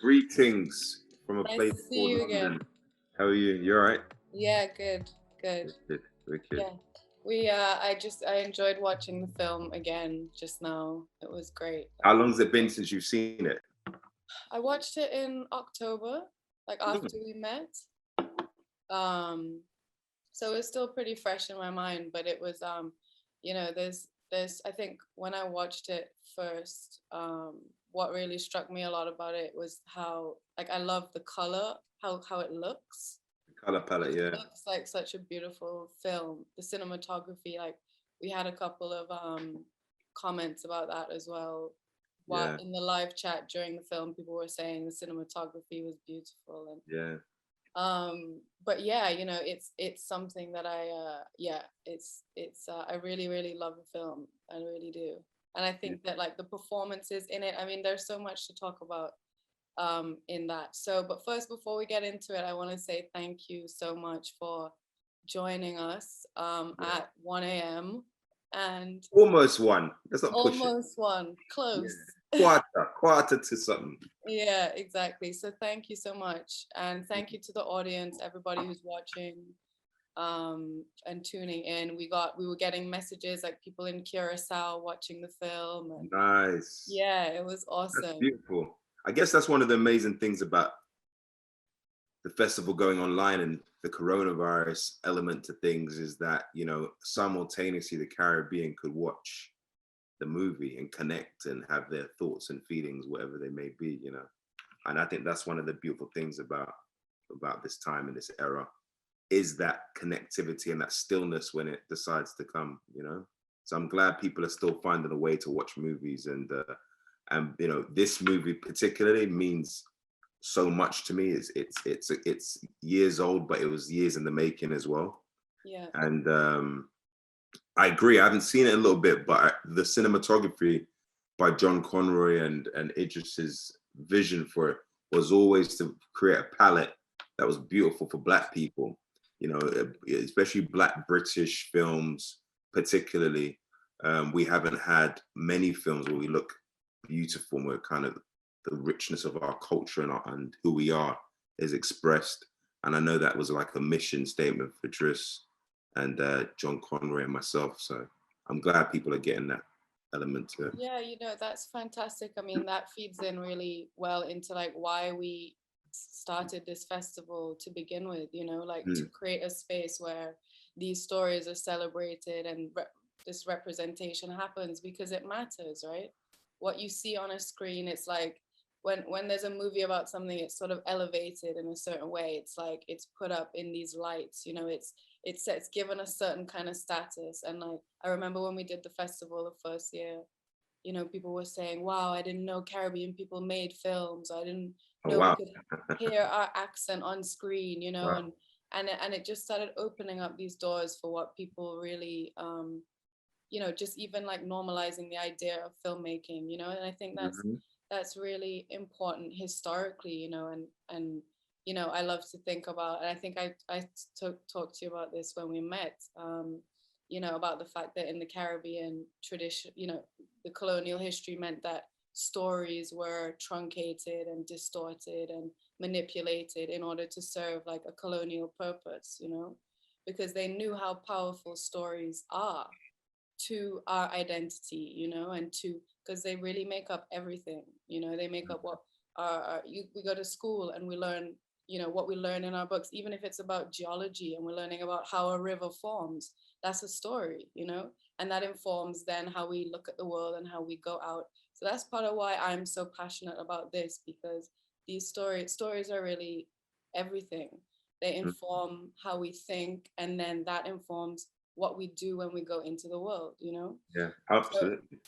Greetings from a Nice place to see called you London. again. How are you? You all right? Yeah, good, good. Wicked, wicked. Yeah. I enjoyed watching the film again just now. It was great. How long has it been since you've seen it? I watched it in October, like after Hmm. we met. Um, so it's still pretty fresh in my mind, but it was there's I think when I watched it first, what really struck me a lot about it was how like I love the color, how it looks. Color palette, yeah. Looks like such a beautiful film. The cinematography, like we had a couple of comments about that as well. While Yeah, in the live chat during the film, people were saying the cinematography was beautiful, and yeah. but yeah, it's something that I really love the film. I really do, and I Yeah. think that like the performances in it. I mean, there's so much to talk about in that. So, but first, before we get into it, I want to say thank you so much for joining us Yeah. at 1 a.m. and Almost one. Let's not push it. almost one, Yeah. close. Quarter to something. Yeah, exactly. So thank you so much. And thank you to the audience, everybody who's watching and tuning in. We were getting messages like people in Curacao watching the film, and Nice. yeah, it was That's awesome. beautiful. I guess that's one of the amazing things about the festival going online and the coronavirus element to things is that, simultaneously the Caribbean could watch the movie and connect and have their thoughts and feelings, whatever they may be. And I think that's one of the beautiful things about this time and this era is that connectivity and that stillness when it decides to come. So I'm glad people are still finding a way to watch movies, and this movie particularly means so much to me. It's years old, but it was years in the making as well. Yeah. And I agree. I haven't seen it in a little bit, but the cinematography by John Conroy and Idris's vision for it was always to create a palette that was beautiful for Black people. Especially Black British films, particularly. We haven't had many films where we look beautiful and we're kind of the richness of our culture and who we are is expressed. And I know that was like a mission statement for Idris and John Conroy and myself. So I'm glad people are getting that element to it. Yeah, that's fantastic. I mean, that feeds in really well into like why we started this festival to begin with, like to Mm. create a space where these stories are celebrated and this representation happens because it matters, right? What you see on a screen, it's like when there's a movie about something, it's sort of elevated in a certain way. It's like it's put up in these lights, it's given a certain kind of status. And like I remember when we did the festival the first year, people were saying, wow, I didn't know Caribbean people made films. I didn't Oh know we wow! could hear our accent on screen, Wow! and it just started opening up these doors for what people really just even like normalizing the idea of filmmaking, and I think Mhm. that's really important historically, and I love to think about, and I think I talked to you about this when we met, about the fact that in the Caribbean tradition, the colonial history meant that stories were truncated and distorted and manipulated in order to serve like a colonial purpose, because they knew how powerful stories are to our identity, and to because they really make up everything, they make up what we go to school and we learn, what we learn in our books, even if it's about geology and we're learning about how a river forms, that's a story, and that informs then how we look at the world and how we go out. So that's part of why I'm so passionate about this, because these stories are really everything. They Mm. inform how we think, and then that informs what we do when we go into the world, Yeah, so absolutely.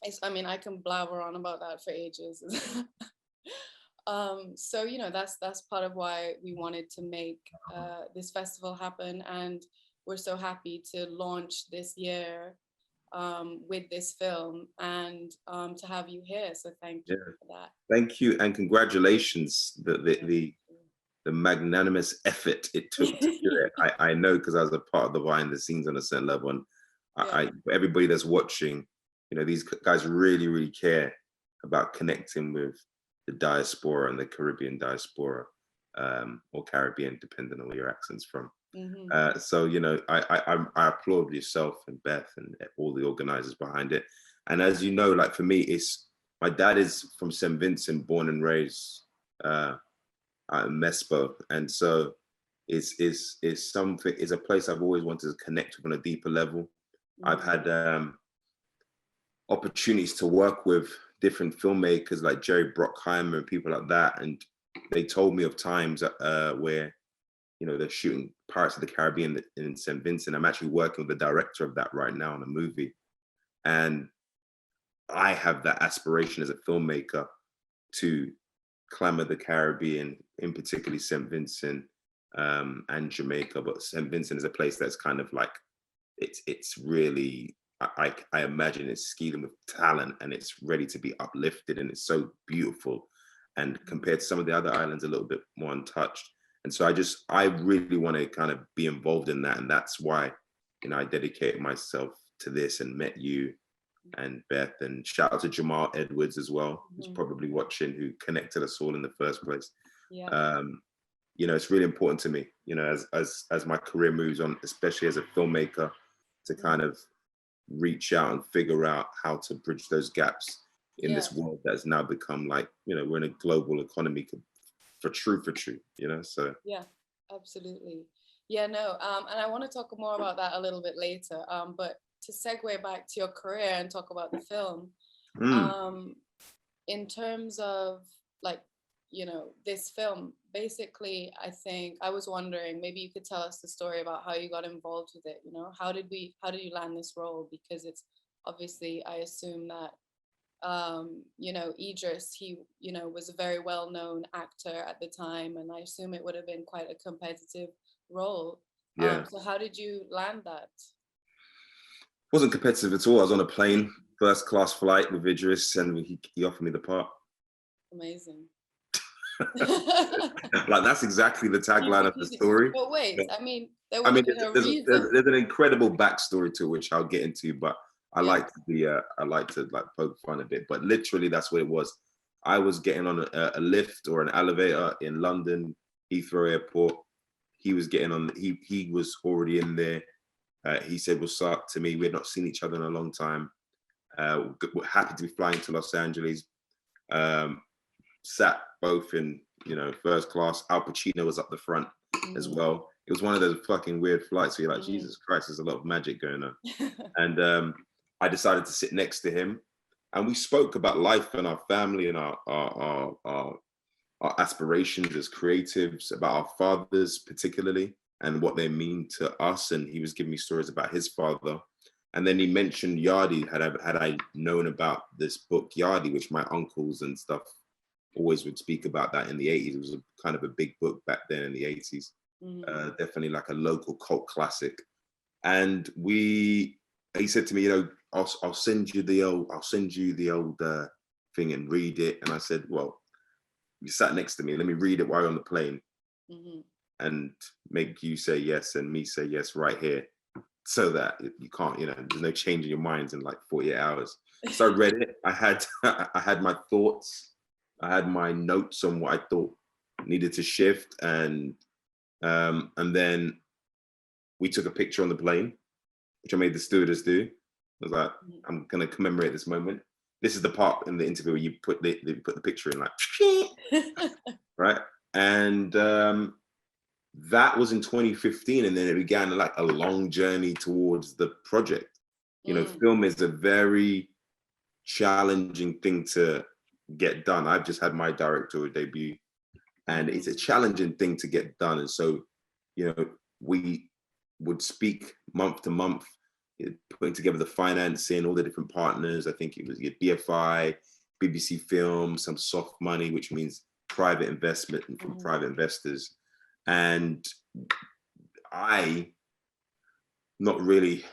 it's I mean, I can blabber on about that for ages. So that's part of why we wanted to make this festival happen, and we're so happy to launch this year with this film, and to have you here, so thank Yeah, you for that. thank you and congratulations. The the Thank the, the magnanimous effort it took to do you. it. I know because I was a part of the behind the scenes on a certain level, and Yeah, for everybody that's watching, these guys really really care. about connecting with the diaspora and the Caribbean diaspora, or Caribbean, depending on where your accent's from. So, you know, I applaud yourself and Beth and all the organizers behind it. And as you know, like for me, my dad is from St. Vincent, born and raised out in Mespo. And so it's a place I've always wanted to connect with on a deeper level. I've had opportunities to work with different filmmakers like Jerry Bruckheimer and people like that. And they told me of times where, you know, they're shooting Pirates of the Caribbean in St. Vincent. I'm actually working with the director of that right now on a movie. And I have that aspiration as a filmmaker to clamor the Caribbean, in particularly St. Vincent and Jamaica. But St. Vincent is a place that's kind of like, it's really, I imagine it's skeeling with talent and it's ready to be uplifted and it's so beautiful. And compared to some of the other islands, a little bit more untouched. And so I really want to kind of be involved in that. And that's why, you know, I dedicated myself to this and met you and Beth, and shout out to Jamal Edwards as well, who's probably watching, who connected us all in the first place. Yeah. You know, it's really important to me, you know, as my career moves on, especially as a filmmaker, to kind of reach out and figure out how to bridge those gaps in this world that's now become like, you know, we're in a global economy for true, you know, so. Yeah, absolutely. Yeah, no, and I want to talk more about that a little bit later, but to segue back to your career and talk about the film, in terms of like, you know, this film, basically, I think I was wondering, maybe you could tell us the story about how you got involved with it, you know, how did you land this role? Because it's obviously, I assume that, you know, Idris, he, you know, was a very well-known actor at the time, and I assume it would have been quite a competitive role. Yeah. So how did you land that? Wasn't competitive at all. I was on a plane, first class flight with Idris, and he offered me the part. Amazing. Like that's exactly the tagline of the story. But wait, I mean, there would have been a reason. There's an incredible backstory to which I'll get into, but I like to poke fun a bit. But literally, that's what it was. I was getting on a lift or an elevator in London Heathrow Airport. He was getting on. He was already in there. He said, "What's up?" to me. We had not seen each other in a long time. We're happy to be flying to Los Angeles. Sat both in, you know, first class. Al Pacino was up the front as well. It was one of those fucking weird flights where you're like, Jesus Christ, there's a lot of magic going on. And I decided to sit next to him, and we spoke about life and our family and our aspirations as creatives, about our fathers particularly, and what they mean to us. And he was giving me stories about his father. And then he mentioned Yardie. Had I known about this book, Yardie, which my uncles and stuff always would speak about that in the 80s. It was kind of a big book back then in the 80s. Definitely like a local cult classic. And he said to me, you know, I'll send you the old thing and read it. And I said, well, you sat next to me. Let me read it while you're on the plane, and make you say yes and me say yes right here, so that you can't, you know, there's no change in your minds in like 48 hours. So I read it. I had my thoughts. I had my notes on what I thought needed to shift, and then we took a picture on the plane, which I made the stewardess do. I was like, I'm gonna commemorate this moment. This is the part in the interview where you put the picture in, like, right? And that was in 2015, and then it began like a long journey towards the project. You know, film is a very challenging thing to get done. I've just had my directorial debut, and it's a challenging thing to get done. And so, you know, we would speak month to month, putting together the financing, all the different partners. I think it was your BFI, BBC Film, some soft money, which means private investment from private investors. And I not really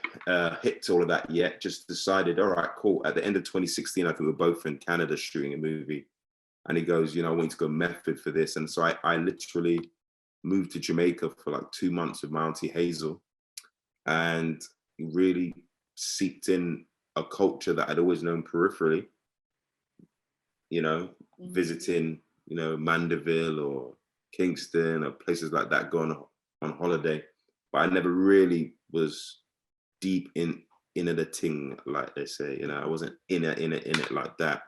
hit to all of that yet, just decided, all right, cool. At the end of 2016, I think we were both in Canada shooting a movie. And he goes, you know, I want you to go method for this. And so I literally moved to Jamaica for like 2 months with my auntie Hazel, and really seeped in a culture that I'd always known peripherally, you know, visiting, you know, Mandeville or Kingston or places like that, going on holiday. But I never really was deep in the thing, like they say. You know, I wasn't in it like that.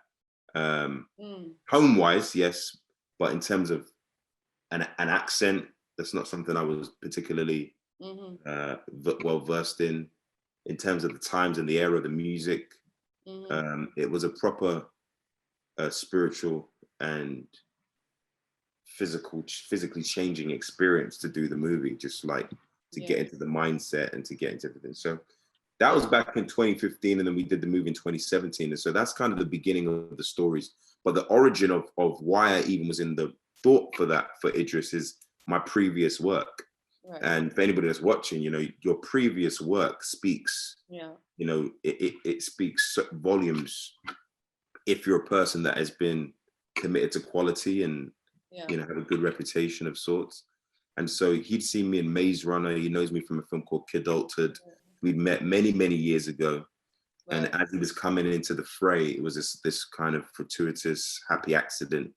Home wise, yes, but in terms of an accent, that's not something I was particularly well versed in. In terms of the times and the era of the music, it was a proper spiritual and physically changing experience to do the movie, just like to get into the mindset and to get into everything. So that was back in 2015, and then we did the movie in 2017. And so that's kind of the beginning of the stories. But the origin of why I even was in the thought for that for Idris is my previous work. Right. And for anybody that's watching, you know, your previous work speaks, you know, it speaks volumes if you're a person that has been committed to quality and, you know, have a good reputation of sorts. And so he'd seen me in Maze Runner. He knows me from a film called Kidulthood. We'd met many, many years ago. Right. And as he was coming into the fray, it was this kind of fortuitous, happy accident.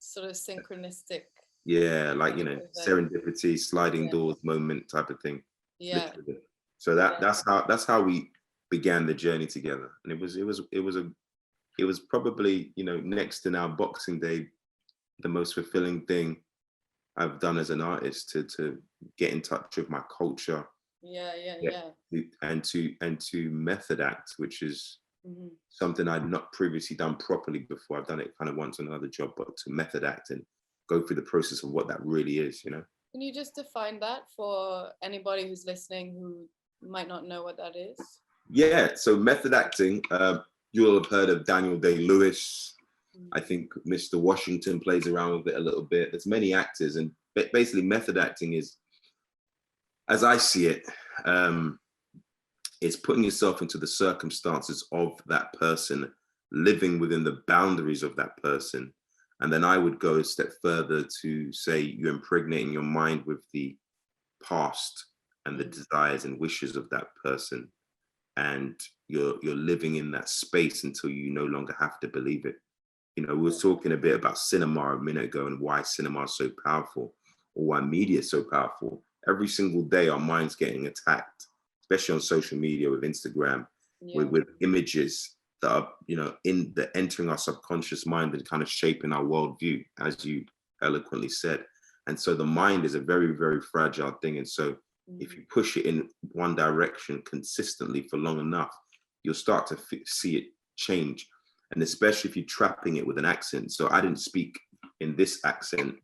Sort of synchronistic. Yeah, like, you know, serendipity, sliding doors moment type of thing. Yeah. Literally. So that's how we began the journey together. And it was probably, you know, next to now Boxing Day, the most fulfilling thing I've done as an artist to get in touch with my culture. And to method act, which is something I'd not previously done properly before. I've done it kind of once on another job, but to method act and go through the process of what that really is, you know. Can you just define that for anybody who's listening who might not know what that is? Yeah, so method acting, you'll have heard of Daniel Day-Lewis. I think Mr. Washington plays around with it a little bit. There's many actors, and basically method acting is, as I see it, it's putting yourself into the circumstances of that person, living within the boundaries of that person. And then I would go a step further to say you're impregnating your mind with the past and the desires and wishes of that person. And you're living in that space until you no longer have to believe it. You know, we were talking a bit about cinema a minute ago and why cinema is so powerful, or why media is so powerful. Every single day, our mind's getting attacked, especially on social media with Instagram, with images that are, you know, entering our subconscious mind and kind of shaping our worldview, as you eloquently said. And so the mind is a very, very fragile thing. And so if you push it in one direction consistently for long enough, you'll start to see it change. And especially if you're trapping it with an accent. So I didn't speak in this accent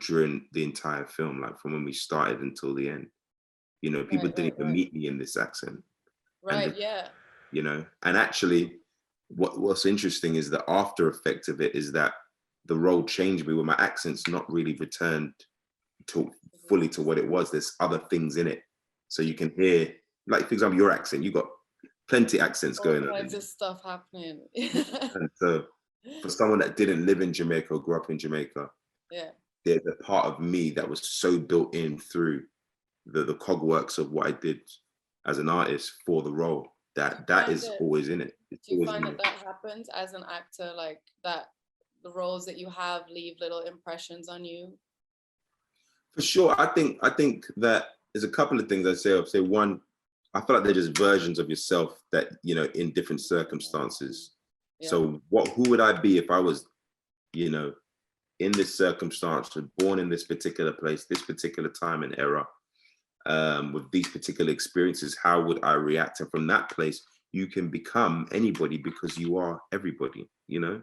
during the entire film, like from when we started until the end. You know, people didn't even meet me in this accent. Right, you know, and actually what's interesting is the after effect of it is that the role changed me where my accent's not really returned to fully to what it was. There's other things in it. So you can hear, like, for example, your accent, you got plenty accents going on. All kinds of stuff happening. And so for someone that didn't live in Jamaica or grew up in Jamaica, there's a part of me that was so built in through the cogworks of what I did as an artist for the role that is always in it. Do you find that happens as an actor, like that the roles that you have leave little impressions on you? For sure. I think that there's a couple of things I'd say. I'd say one, I feel like they're just versions of yourself that, you know, in different circumstances. So who would I be if I was, you know, in this circumstance, born in this particular place, this particular time and era, with these particular experiences? How would I react? And from that place, you can become anybody because you are everybody, you know,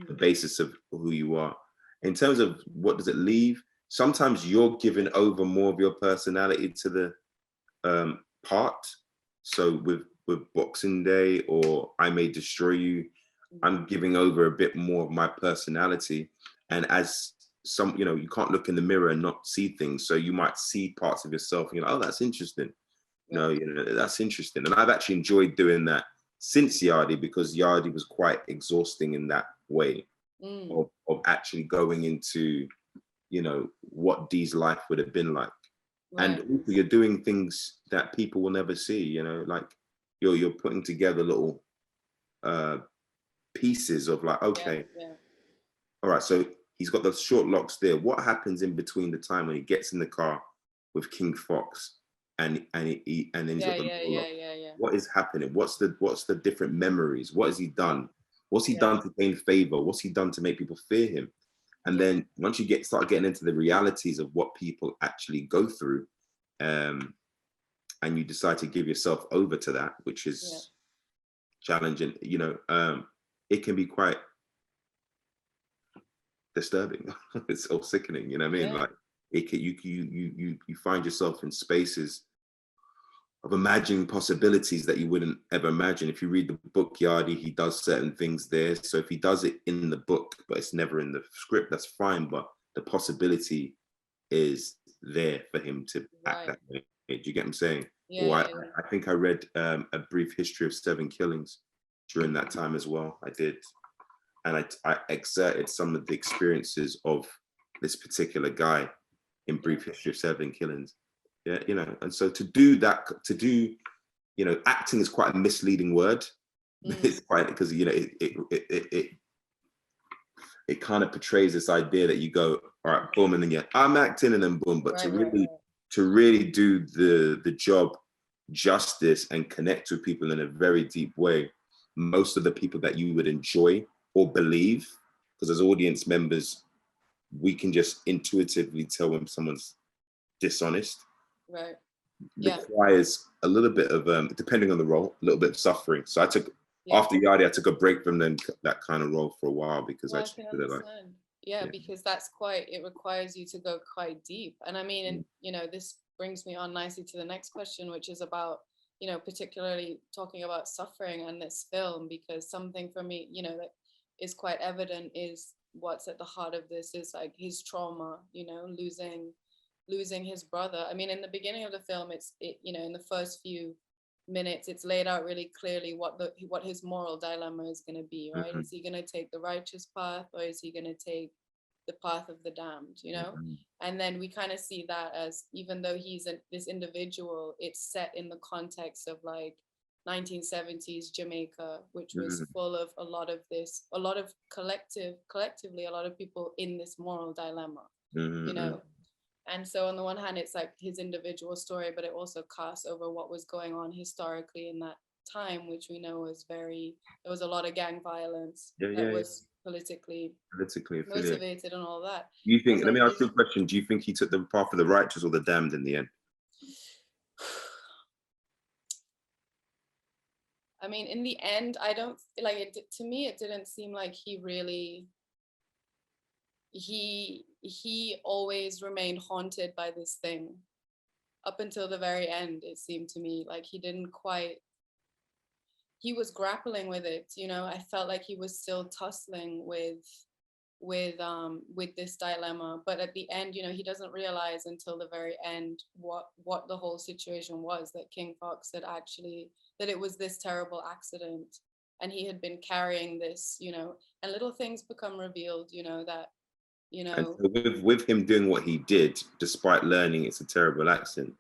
the basis of who you are. In terms of what does it leave? Sometimes you're giving over more of your personality to the part. So with Boxing Day or I May Destroy You, I'm giving over a bit more of my personality. And as some, you know, you can't look in the mirror and not see things. So you might see parts of yourself and you're like, oh, that's interesting. You know, that's interesting. And I've actually enjoyed doing that since Yardie, because Yardie was quite exhausting in that way of actually going into, you know, what Dee's life would have been like. And also you're doing things that people will never see, you know, like you're putting together little pieces of like, okay, yeah, all right, so he's got the short locks there. What happens in between the time when he gets in the car with King Fox and then he's got the long locks? yeah. What is happening? What's the different memories? What has he done? What's he Yeah. done to gain favor? What's he done to make people fear him? And then once you start getting into the realities of what people actually go through, and you decide to give yourself over to that, which is challenging, it can be quite disturbing. It's so sickening, you know what I mean? Like it can, you find yourself in spaces of imagining possibilities that you wouldn't ever imagine. If you read the book Yardie, he does certain things there. So if he does it in the book, but it's never in the script, that's fine. But the possibility is there for him to act that way. Do you get what I'm saying? I think I read a brief history of 7 killings during that time as well. I did. And I exerted some of the experiences of this particular guy in brief history of 7 killings. Yeah, and so to do that, acting is quite a misleading word. It's quite, because it kind of portrays this idea that you go, all right, boom, and then I'm acting, and then boom. But to really do the job justice and connect with people in a very deep way, most of the people that you would enjoy or believe, because as audience members, we can just intuitively tell when someone's dishonest. Right. Requires a little bit of depending on the role, a little bit of suffering. So I took after Yardie, I took a break from that kind of role for a while, because I just did it like because it requires you to go quite deep. And I mean, and this brings me on nicely to the next question, which is about, particularly talking about suffering and this film, because something for me, that is quite evident is what's at the heart of this is like his trauma, losing his brother. I mean, in the beginning of the film, in the first few minutes, it's laid out really clearly what his moral dilemma is going to be, right? Is he going to take the righteous path, or is he going to take the path of the damned, And then we kind of see that as, even though he's this individual, it's set in the context of like 1970s Jamaica, which was full of a lot of collectively a lot of people in this moral dilemma, And so on the one hand, it's like his individual story, but it also casts over what was going on historically in that time, which we know was there was a lot of gang violence that was politically motivated and all that. You think, let me ask you a question. Do you think he took the path of the righteous or the damned in the end? I mean, in the end, I don't like it. To me, it didn't seem like he really, he always remained haunted by this thing up until the very end. It seemed to me like he was grappling with it. I felt like he was still tussling with this dilemma, but at the end, he doesn't realize until the very end what the whole situation was, that King Fox had actually, that it was this terrible accident, and he had been carrying this, and little things become revealed, that And so with him doing what he did, despite learning it's a terrible accident,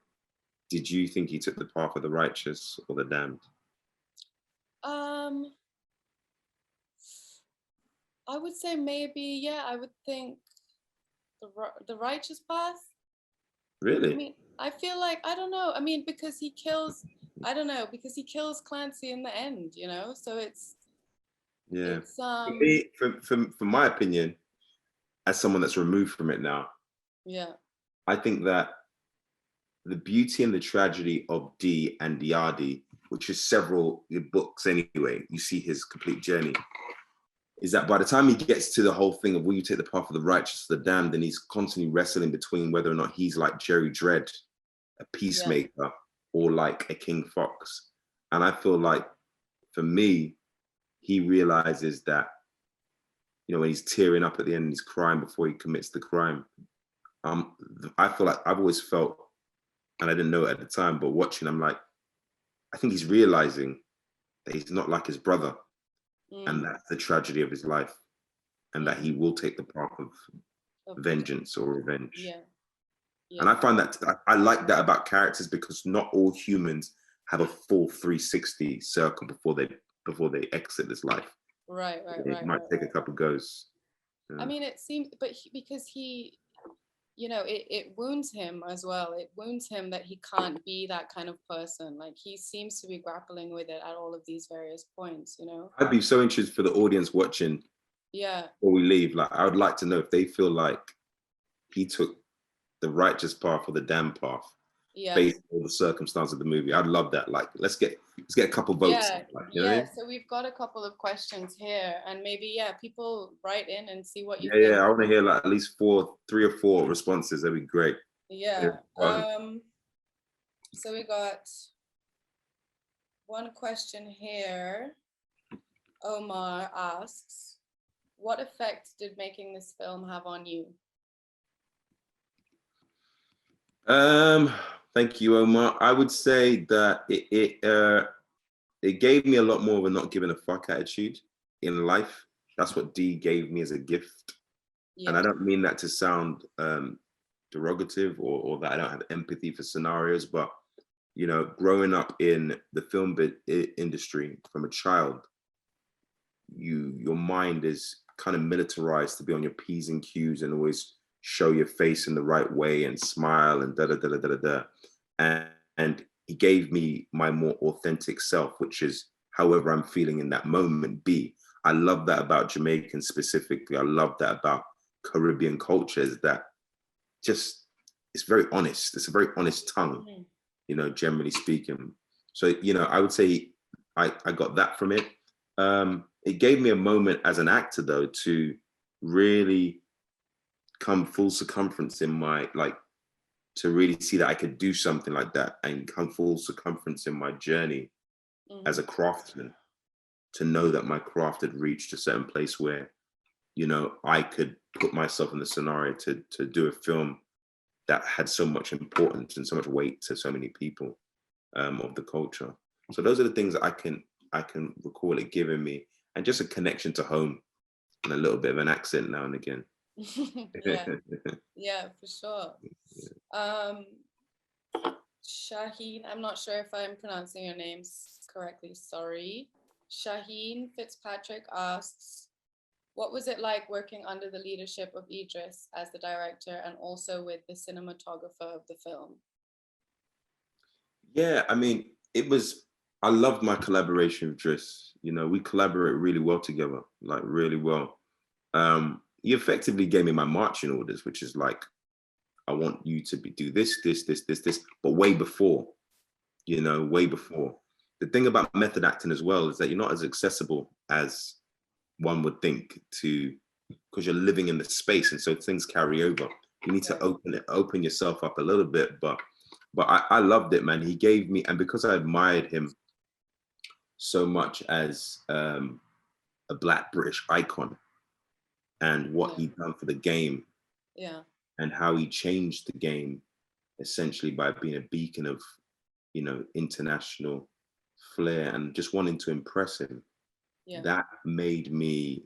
did you think he took the path of the righteous or the damned? I would say maybe, I would think the righteous path. Really? I mean, I feel like, I don't know. I mean, because he kills Clancy in the end, so it's, it's, for me, for my opinion, as someone that's removed from it now, I think that the beauty and the tragedy of D and Yardie, which is several books anyway, you see his complete journey, is that by the time he gets to the whole thing of will you take the path of the righteous or the damned, and he's constantly wrestling between whether or not he's like Jerry Dredd, a peacemaker, or like a King Fox. And I feel like, for me, he realizes that, when he's tearing up at the end, he's crying before he commits the crime. I feel like I've always felt, and I didn't know it at the time, but watching, I'm like, I think he's realizing that he's not like his brother, and that's the tragedy of his life, and that he will take the path of vengeance or revenge. And I find that I like that about characters, because not all humans have a full 360 circle before they exit this life. It might take a couple goes. I mean, it seems, but because he, you know, it wounds him as well. It wounds him that he can't be that kind of person. Like, he seems to be grappling with it at all of these various points, you know? I'd be so interested for the audience watching. Yeah. Before we leave, like, I would like to know if they feel like he took the righteous path or the damn path, based on the circumstance of the movie. I'd love that. Like, let's get a couple votes. Like, you know what I mean? So we've got a couple of questions here, and maybe people write in and see what you think. think. I want to hear like at least 3 or 4 responses. That'd be great. So we got one question here. Omar asks, what effect did making this film have on you? Thank you, Omar. I would say that it gave me a lot more of a not giving a fuck attitude in life. That's what D gave me as a gift. And I don't mean that to sound derogative or that I don't have empathy for scenarios, but, you know, growing up in the film industry from a child, your mind is kind of militarized to be on your P's and Q's and always show your face in the right way and smile and da-da-da-da-da-da. And he gave me my more authentic self, which is however I'm feeling in that moment be. I love that about Jamaicans specifically. I love that about Caribbean culture, is that just, it's very honest. It's a very honest tongue, you know, generally speaking. So, you know, I would say I got that from it. It gave me a moment as an actor, though, to really come full circumference in my, like, to really see that I could do something like that and come full circumference in my journey as a craftsman, to know that my craft had reached a certain place where, you know, I could put myself in the scenario to do a film that had so much importance and so much weight to so many people of the culture. So those are the things that I can recall it giving me, and just a connection to home and a little bit of an accent now and again. Yeah, for sure. Shaheen, I'm not sure if I'm pronouncing your names correctly, sorry. Shaheen Fitzpatrick asks, what was it like working under the leadership of Idris as the director and also with the cinematographer of the film? Yeah, I mean, I loved my collaboration with Idris. You know, we collaborate really well together, like really well. He effectively gave me my marching orders, which is like, I want you to do this, but way before, you know, way before. The thing about method acting as well is that you're not as accessible as one would think, because you're living in the space, and so things carry over. You need to open yourself up a little bit, but I loved it, man. He gave me, and because I admired him so much as a Black British icon, and what he'd done for the game, and how he changed the game essentially by being a beacon of, you know, international flair and just wanting to impress him. That made me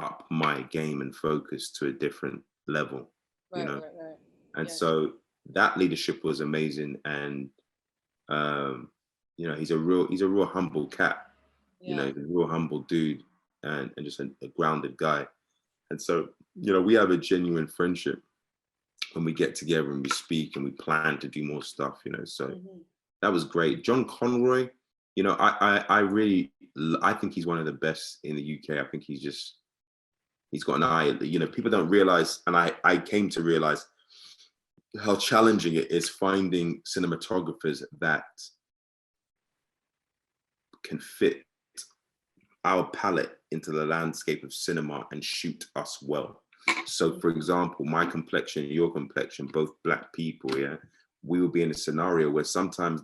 up my game and focus to a different level, you know. And so that leadership was amazing, and you know, he's a real humble cat. You know, he's a real humble dude, and just a grounded guy. And so, you know, we have a genuine friendship when we get together and we speak and we plan to do more stuff, you know. So that was great. John Conroy, you know, I think he's one of the best in the UK. I think he's got an eye. You know, people don't realize, and I came to realize how challenging it is finding cinematographers that can fit our palette into the landscape of cinema and shoot us well. So, for example, my complexion, your complexion, both Black people, we will be in a scenario where sometimes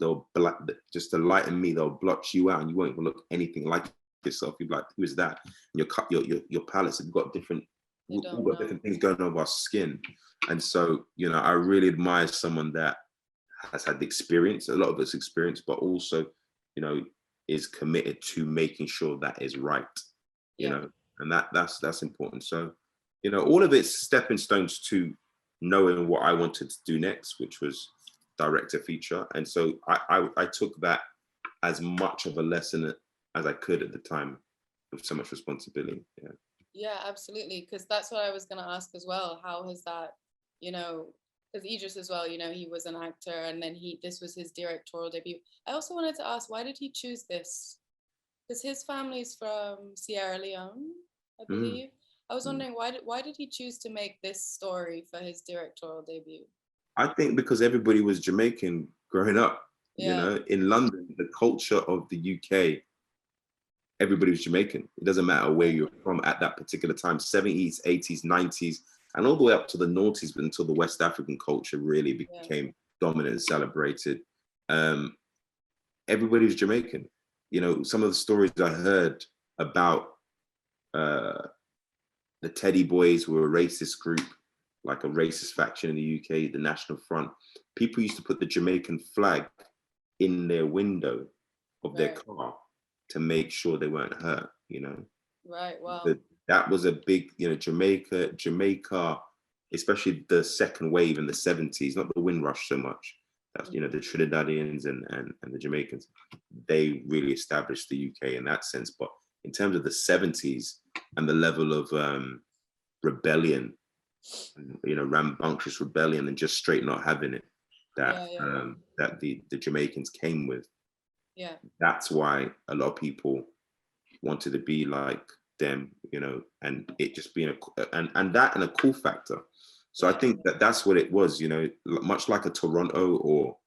just to lighten me, they'll blotch you out and you won't even look anything like yourself. You'll be like, who is that? And your palettes have got different, we've got different things going on with our skin. And so, you know, I really admire someone that has had the experience, a lot of it's experience, but also, you know, is committed to making sure that is right, you know, and that's important. So, you know, all of it's stepping stones to knowing what I wanted to do next, which was direct a feature. And so I took that as much of a lesson as I could at the time. with so much responsibility. Yeah. Yeah, absolutely. Because that's what I was going to ask as well. How has that, you know, because Idris as well, you know, he was an actor and then this was his directorial debut. I also wanted to ask, why did he choose this? Because his family's from Sierra Leone, I believe. I was wondering why did he choose to make this story for his directorial debut? I think because everybody was Jamaican growing up, you Yeah. know, in London, the culture of the UK, everybody was Jamaican. It doesn't matter where you're from at that particular time, 70s, 80s, 90s, and all the way up to the noughties, but until the West African culture really became dominant and celebrated. Everybody was Jamaican. You know, some of the stories I heard about the Teddy Boys were a racist group, like a racist faction in the UK, the National Front. People used to put the Jamaican flag in their window of their car to make sure they weren't hurt, you know. Right, wow. That was a big, you know, Jamaica, especially the second wave in the 70s, not the Windrush so much. That's, you know, the Trinidadians and the Jamaicans, they really established the UK in that sense. But in terms of the 70s and the level of rebellion, you know, rambunctious rebellion and just straight not having it, that that the Jamaicans came with. Yeah. That's why a lot of people wanted to be like them, you know, and it just being and a cool factor. So I think that's what it was, you know, much like a Toronto or,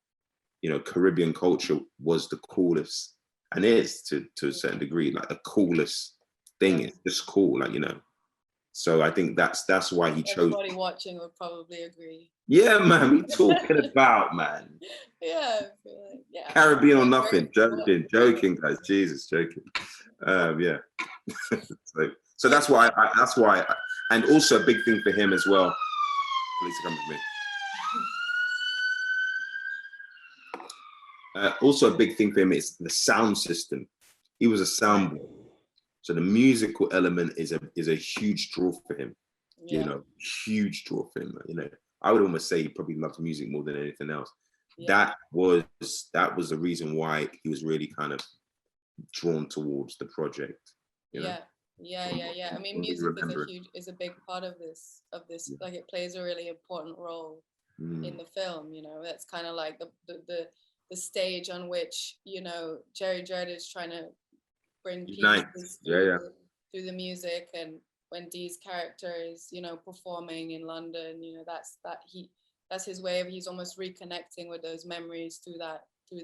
you know, Caribbean culture was the coolest, and is to a certain degree, like the coolest thing. It's just cool, like, you know. So I think that's why he chose. Everybody watching would probably agree. Yeah, man, we talking about, man. Yeah. Caribbean or nothing. Joking, guys. Jesus, joking. Yeah. so that's why. And also a big thing for him as well. Police are coming for me. Also a big thing for him is the sound system. He was a sound boy. So the musical element is a huge draw for him. You know, huge draw for him. You know, I would almost say he probably loves music more than anything else. That was the reason why he was really kind of drawn towards the project. You know? Yeah. I mean, music is a big part of this. Like, it plays a really important role in the film. You know, that's kind of like the stage on which, you know, Jerry Judd is trying to bring pieces through the music, and when Dee's character is, you know, performing in London, you know, that's his way of, he's almost reconnecting with those memories through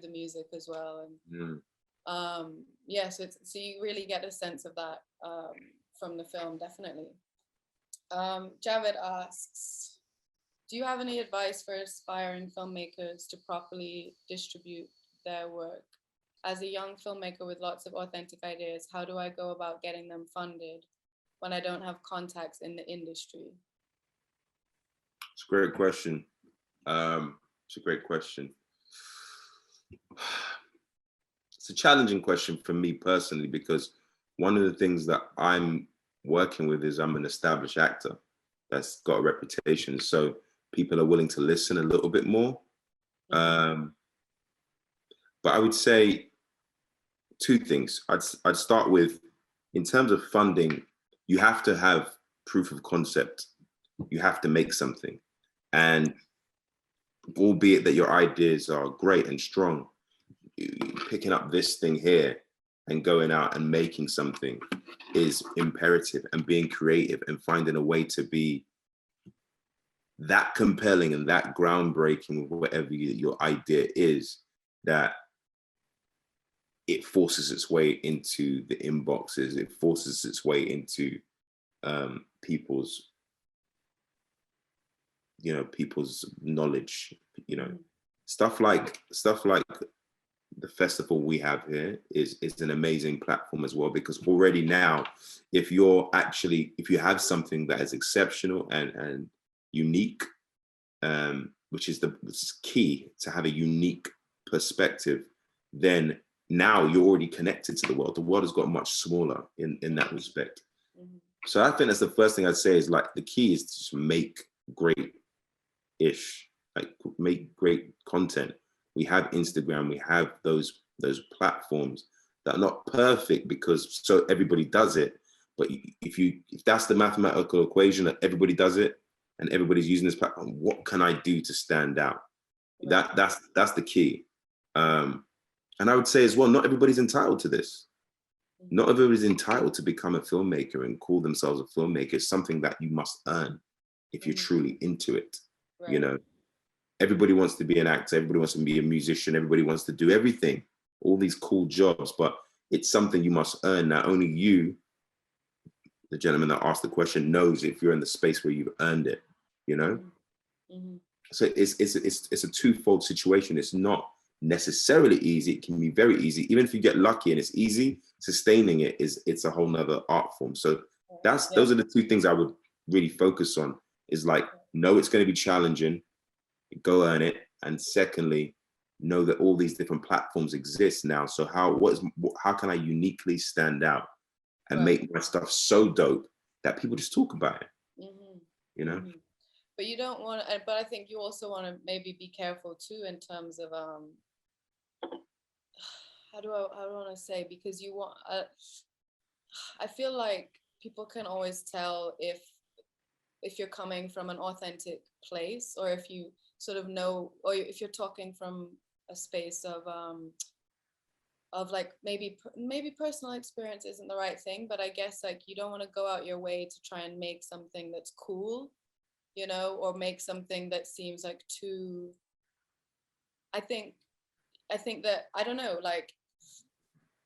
the music as well. And so you really get a sense of that from the film, definitely. Javed asks, do you have any advice for aspiring filmmakers to properly distribute their work? As a young filmmaker with lots of authentic ideas, how do I go about getting them funded when I don't have contacts in the industry? It's a great question. It's a great question. It's a challenging question for me personally, because one of the things that I'm working with is I'm an established actor that's got a reputation. So people are willing to listen a little bit more. But I would say two things. I'd start with, in terms of funding, you have to have proof of concept. You have to make something. And albeit that your ideas are great and strong, picking up this thing here and going out and making something is imperative, and being creative and finding a way to be that compelling and that groundbreaking with whatever your idea is, that it forces its way into the inboxes, it forces its way into people's knowledge, you know. Stuff like the festival we have here is an amazing platform as well, because already now, if you have something that is exceptional and unique, which is key, to have a unique perspective, then now you're already connected to the world. The world has got much smaller in that respect. So I think that's the first thing I'd say, is like, the key is to just make great content. We have Instagram, we have those platforms that are not perfect because so everybody does it. But if that's the mathematical equation that everybody does it and everybody's using this platform, what can I do to stand out? Right. That's the key. And I would say as well, not everybody's entitled to this. Not everybody's entitled to become a filmmaker and call themselves a filmmaker. It's something that you must earn if you're truly into it. Right. You know, everybody wants to be an actor, everybody wants to be a musician, everybody wants to do everything, all these cool jobs, but it's something you must earn. Now, only you, the gentleman that asked the question, knows if you're in the space where you've earned it, you know? Mm-hmm. So it's a twofold situation. It's not necessarily easy. It can be very easy. Even if you get lucky and it's easy, sustaining it's a whole nother art form. So those are the two things I would really focus on, is like, know it's going to be challenging, go earn it. And secondly, know that all these different platforms exist now. So how can I uniquely stand out and make my stuff so dope that people just talk about it, you know? But you don't want to, but I think you also want to maybe be careful too in terms of, how do I want to say, because you want, I feel like people can always tell if you're coming from an authentic place, or if you sort of know, or if you're talking from a space of like maybe personal experience isn't the right thing, but I guess like you don't want to go out your way to try and make something that's cool, you know, or make something that seems like too, I think that, I don't know, like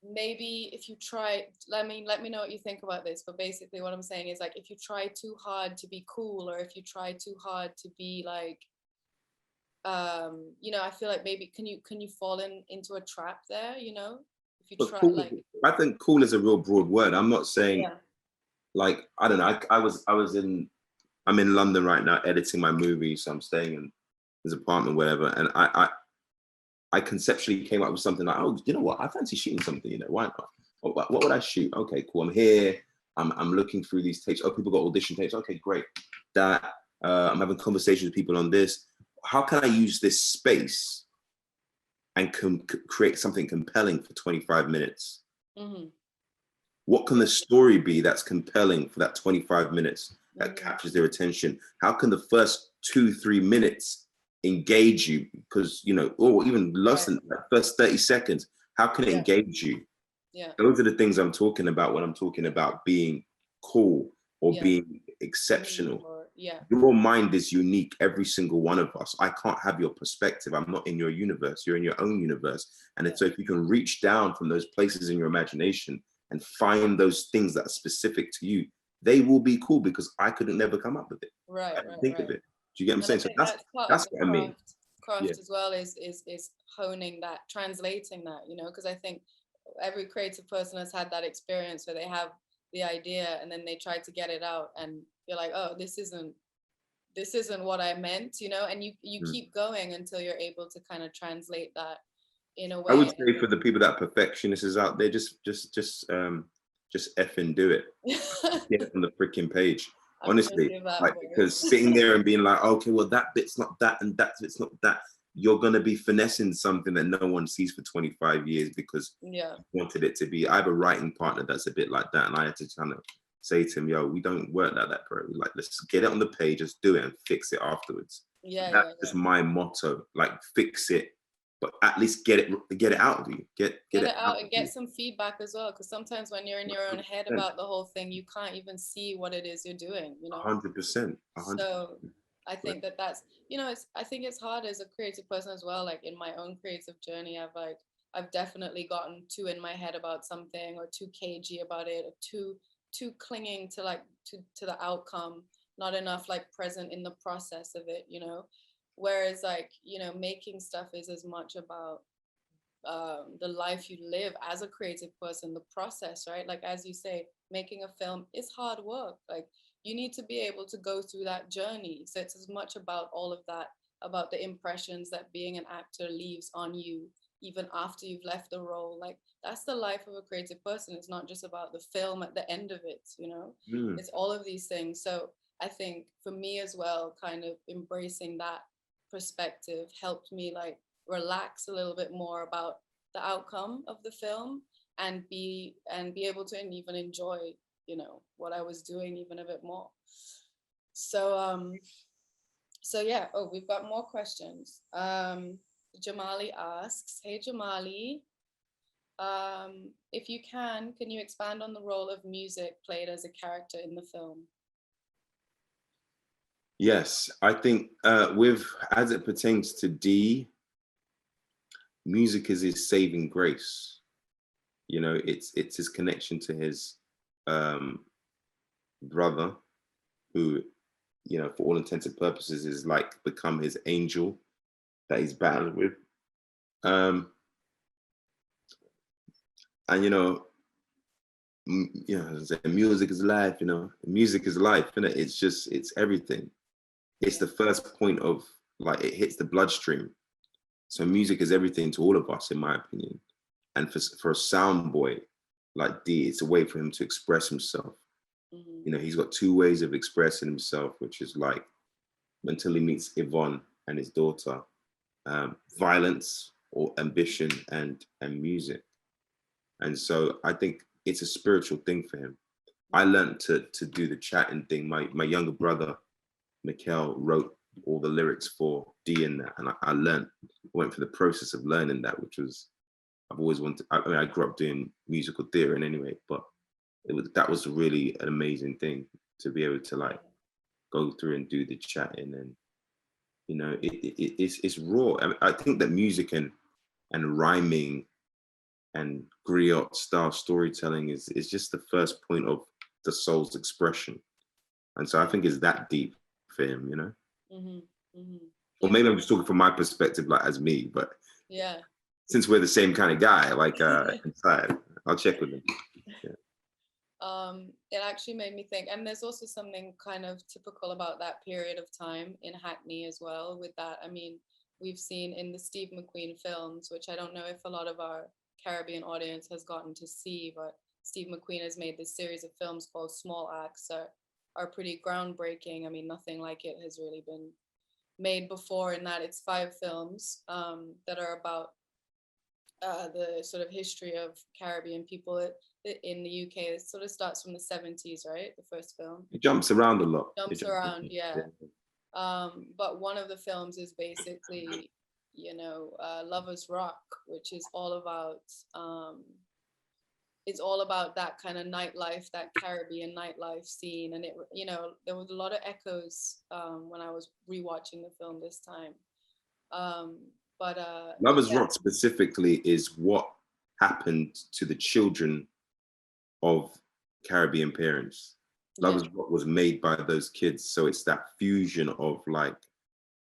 maybe if you try, let me know what you think about this, but basically what I'm saying is like, if you try too hard to be cool, or if you try too hard to be like, you know, I feel like maybe can you fall into a trap there, you know, if you try cool, like, I think cool is a real broad word. I'm not saying like, I don't know, I'm in London right now editing my movie, so I'm staying in his apartment, whatever, and I conceptually came up with something like, oh, you know what, I fancy shooting something, you know, why not? What would I shoot? Okay, cool, I'm here, I'm looking through these tapes. Oh, people got audition tapes. Okay, great. I'm having conversations with people on this. How can I use this space and create something compelling for 25 minutes? Mm-hmm. What can the story be that's compelling for that 25 minutes that captures their attention? How can the first 2-3 minutes engage you? Because, you know, or even less than that, first 30 seconds, how can it engage you? Yeah. Those are the things I'm talking about when I'm talking about being cool or being exceptional. Your mind is unique, every single one of us. I can't have your perspective. I'm not in your universe. You're in your own universe. And so if you can reach down from those places in your imagination and find those things that are specific to you, they will be cool, because I could never come up with it. I think of it. Do you get what I'm saying? So that's what I mean. Craft as well is honing that, translating that, you know, because I think every creative person has had that experience where they have the idea and then they try to get it out and you're like, oh, this isn't what I meant, you know, and you keep going until you're able to kind of translate that in a way. I would say for the people that are perfectionists out there, just effing do it. Get it on the freaking page. Honestly, like, because sitting there and being like, okay, well, that bit's not that and that bit's not that, you're gonna be finessing something that no one sees for 25 years because you wanted it to be. I have a writing partner that's a bit like that, and I had to kind of say to him, yo, we don't work like that, bro. Like, let's get it on the page, just do it and fix it afterwards. That's just my motto. Like, fix it, but at least get it out of you. Get it out and get some feedback as well, because sometimes when you're in your own head about the whole thing, you can't even see what it is you're doing, you know. 100%. So I think that's, you know, I think it's hard as a creative person as well. Like in my own creative journey, I've definitely gotten too in my head about something, or too cagey about it, or too clinging to like to the outcome, not enough like present in the process of it, you know. Whereas like, you know, making stuff is as much about the life you live as a creative person, the process, right? Like, as you say, making a film is hard work. Like, you need to be able to go through that journey. So it's as much about all of that, about the impressions that being an actor leaves on you, even after you've left the role. Like, that's the life of a creative person. It's not just about the film at the end of it, you know. It's all of these things. So I think for me as well, kind of embracing that perspective helped me like relax a little bit more about the outcome of the film, and be able to even enjoy, you know, what I was doing even a bit more. So so yeah. Oh, we've got more questions. Jamali asks, hey Jamali, if you can you expand on the role of music played as a character in the film? Yes, I think with, as it pertains to D, music is his saving grace. You know, it's his connection to his brother, who, you know, for all intents and purposes is like become his angel that he's battling with. And you know, you know, music is life. You know, music is life, and it's just, it's everything. It's the first point of, like, it hits the bloodstream. So music is everything to all of us, in my opinion. And for a sound boy like D, it's a way for him to express himself. You know, he's got two ways of expressing himself, which is like until he meets Yvonne and his daughter, violence or ambition and music. And so I think it's a spiritual thing for him. I learned to do the chatting thing. My younger brother, Mikhail, wrote all the lyrics for D in that. And I went through the process of learning that, which was, I've always wanted. I mean, I grew up doing musical theatre anyway, but that was really an amazing thing to be able to like go through and do the chatting. And you know, it's raw. I mean, I think that music and rhyming and griot style storytelling is just the first point of the soul's expression. And so I think it's that deep for him, you know. Or maybe I'm just talking from my perspective, like as me, but yeah, since we're the same kind of guy, like inside, I'll check with him. Yeah. It actually made me think, and there's also something kind of typical about that period of time in Hackney as well. With that, I mean, we've seen in the Steve McQueen films, which I don't know if a lot of our Caribbean audience has gotten to see, but Steve McQueen has made this series of films called Small Acts that are pretty groundbreaking. I mean, nothing like it has really been made before, in that it's 5 films that are about the sort of history of Caribbean people in the UK. It sort of starts from the 70s, right? The first film. It jumps around a lot. Jumps around, yeah. But one of the films is basically, you know, Lovers Rock, which is all about it's all about that kind of nightlife, that Caribbean nightlife scene. And it, you know, there was a lot of echoes when I was rewatching the film this time. Lovers Rock specifically is what happened to the children of Caribbean parents. Lovers Rock was made by those kids, so it's that fusion of like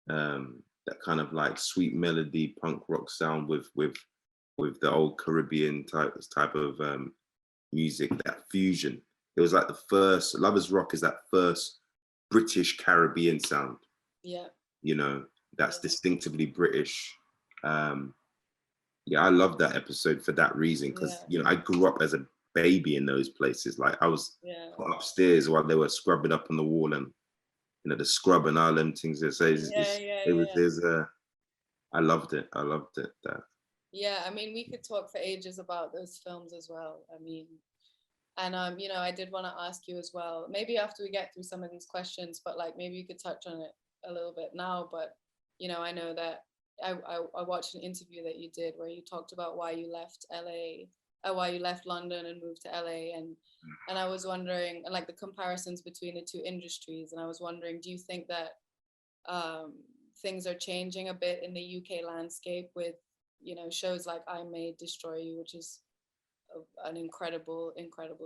that kind of like sweet melody punk rock sound with the old Caribbean type of music. That fusion. It was like the first Lovers Rock is that first British Caribbean sound. Yeah. You know, that's distinctively British. Yeah, I love that episode for that reason, because you know, I grew up as a baby in those places. Like I was upstairs while they were scrubbing up on the wall, and you know, the scrub and all them things. I loved it. I loved it. Yeah, I mean, we could talk for ages about those films as well. I mean, and you know, I did want to ask you as well, maybe after we get through some of these questions, but like maybe you could touch on it a little bit now. But you know, I know that I watched an interview that you did where you talked about why you left LA, why you left London and moved to LA, and I was wondering, and like the comparisons between the two industries, and I was wondering, do you think that things are changing a bit in the UK landscape with, you know, shows like I May Destroy You, which is an incredible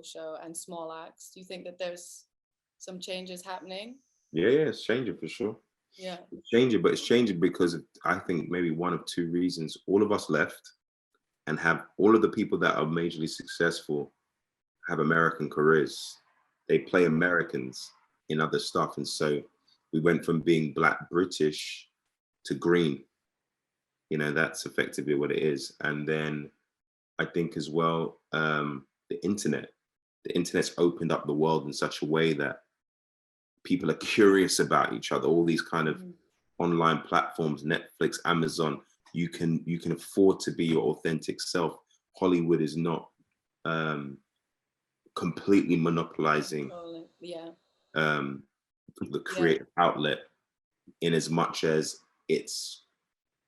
show, and Small Acts? Do you think that there's some changes happening? Yeah, it's changing for sure. Yeah, it's changing, but it's changing because of, I think, maybe one of two reasons. All of us left, and have all of the people that are majorly successful have American careers. They play Americans in other stuff, and so we went from being Black British to green. You know, that's effectively what it is. And then I think as well, the internet's opened up the world in such a way that people are curious about each other. All these kind of online platforms, Netflix, Amazon, you can afford to be your authentic self. Hollywood is not completely monopolizing Yeah. The Yeah. creative outlet, in as much as it's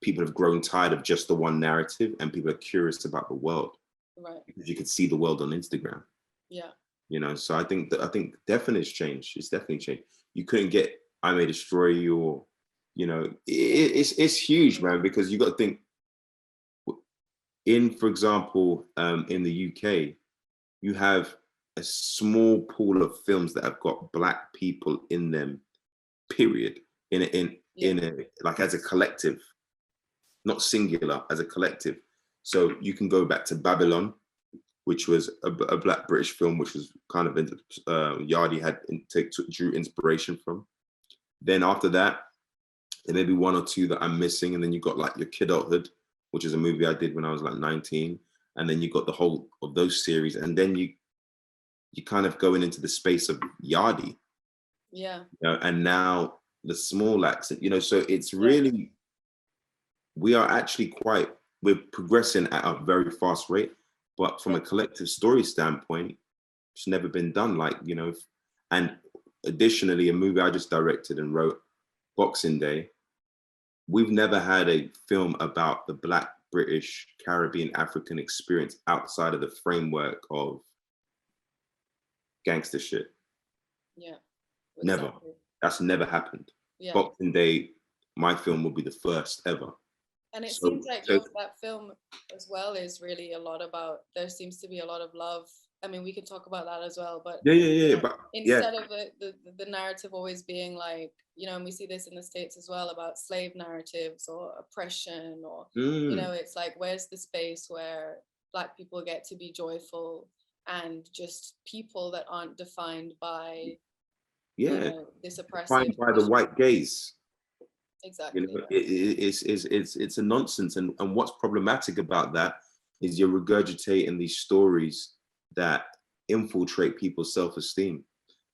people have grown tired of just the one narrative, and people are curious about the world Right. because you could see the world on Instagram. Yeah. So I think definitely it's changed. It's definitely changed. You couldn't get I May Destroy You, or it's huge, man, because you got to think for example, in the UK, you have a small pool of films that have got black people in them, period. In a like, as a collective, not singular, as a collective. So you can go back to Babylon, which was a black British film, which was kind of Yardie drew inspiration from. Then after that, there may be one or two that I'm missing, and then you got like your Kidulthood, which is a movie I did when I was like 19, and then you got the whole of those series, and then you kind of going into the space of Yardie, Yeah. and now the small acts, so it's really, we are actually we're progressing at a very fast rate, but from a collective story standpoint, it's never been done and additionally, a movie I just directed and wrote, Boxing Day, we've never had a film about the Black, British, Caribbean, African experience outside of the framework of gangster shit. Yeah. Never. Exactly. That's never happened. Yeah. Boxing Day, my film will be the first ever. And it seems like that film as well is really a lot about, there seems to be a lot of love. I mean, we could talk about that as well, but but instead of the narrative always being like, and we see this in the States as well, about slave narratives or oppression, or, it's like, where's the space where Black people get to be joyful and just people that aren't defined by, this oppressive. Defined by the white gaze. Exactly. It's a nonsense, and what's problematic about that is you're regurgitating these stories that infiltrate people's self-esteem.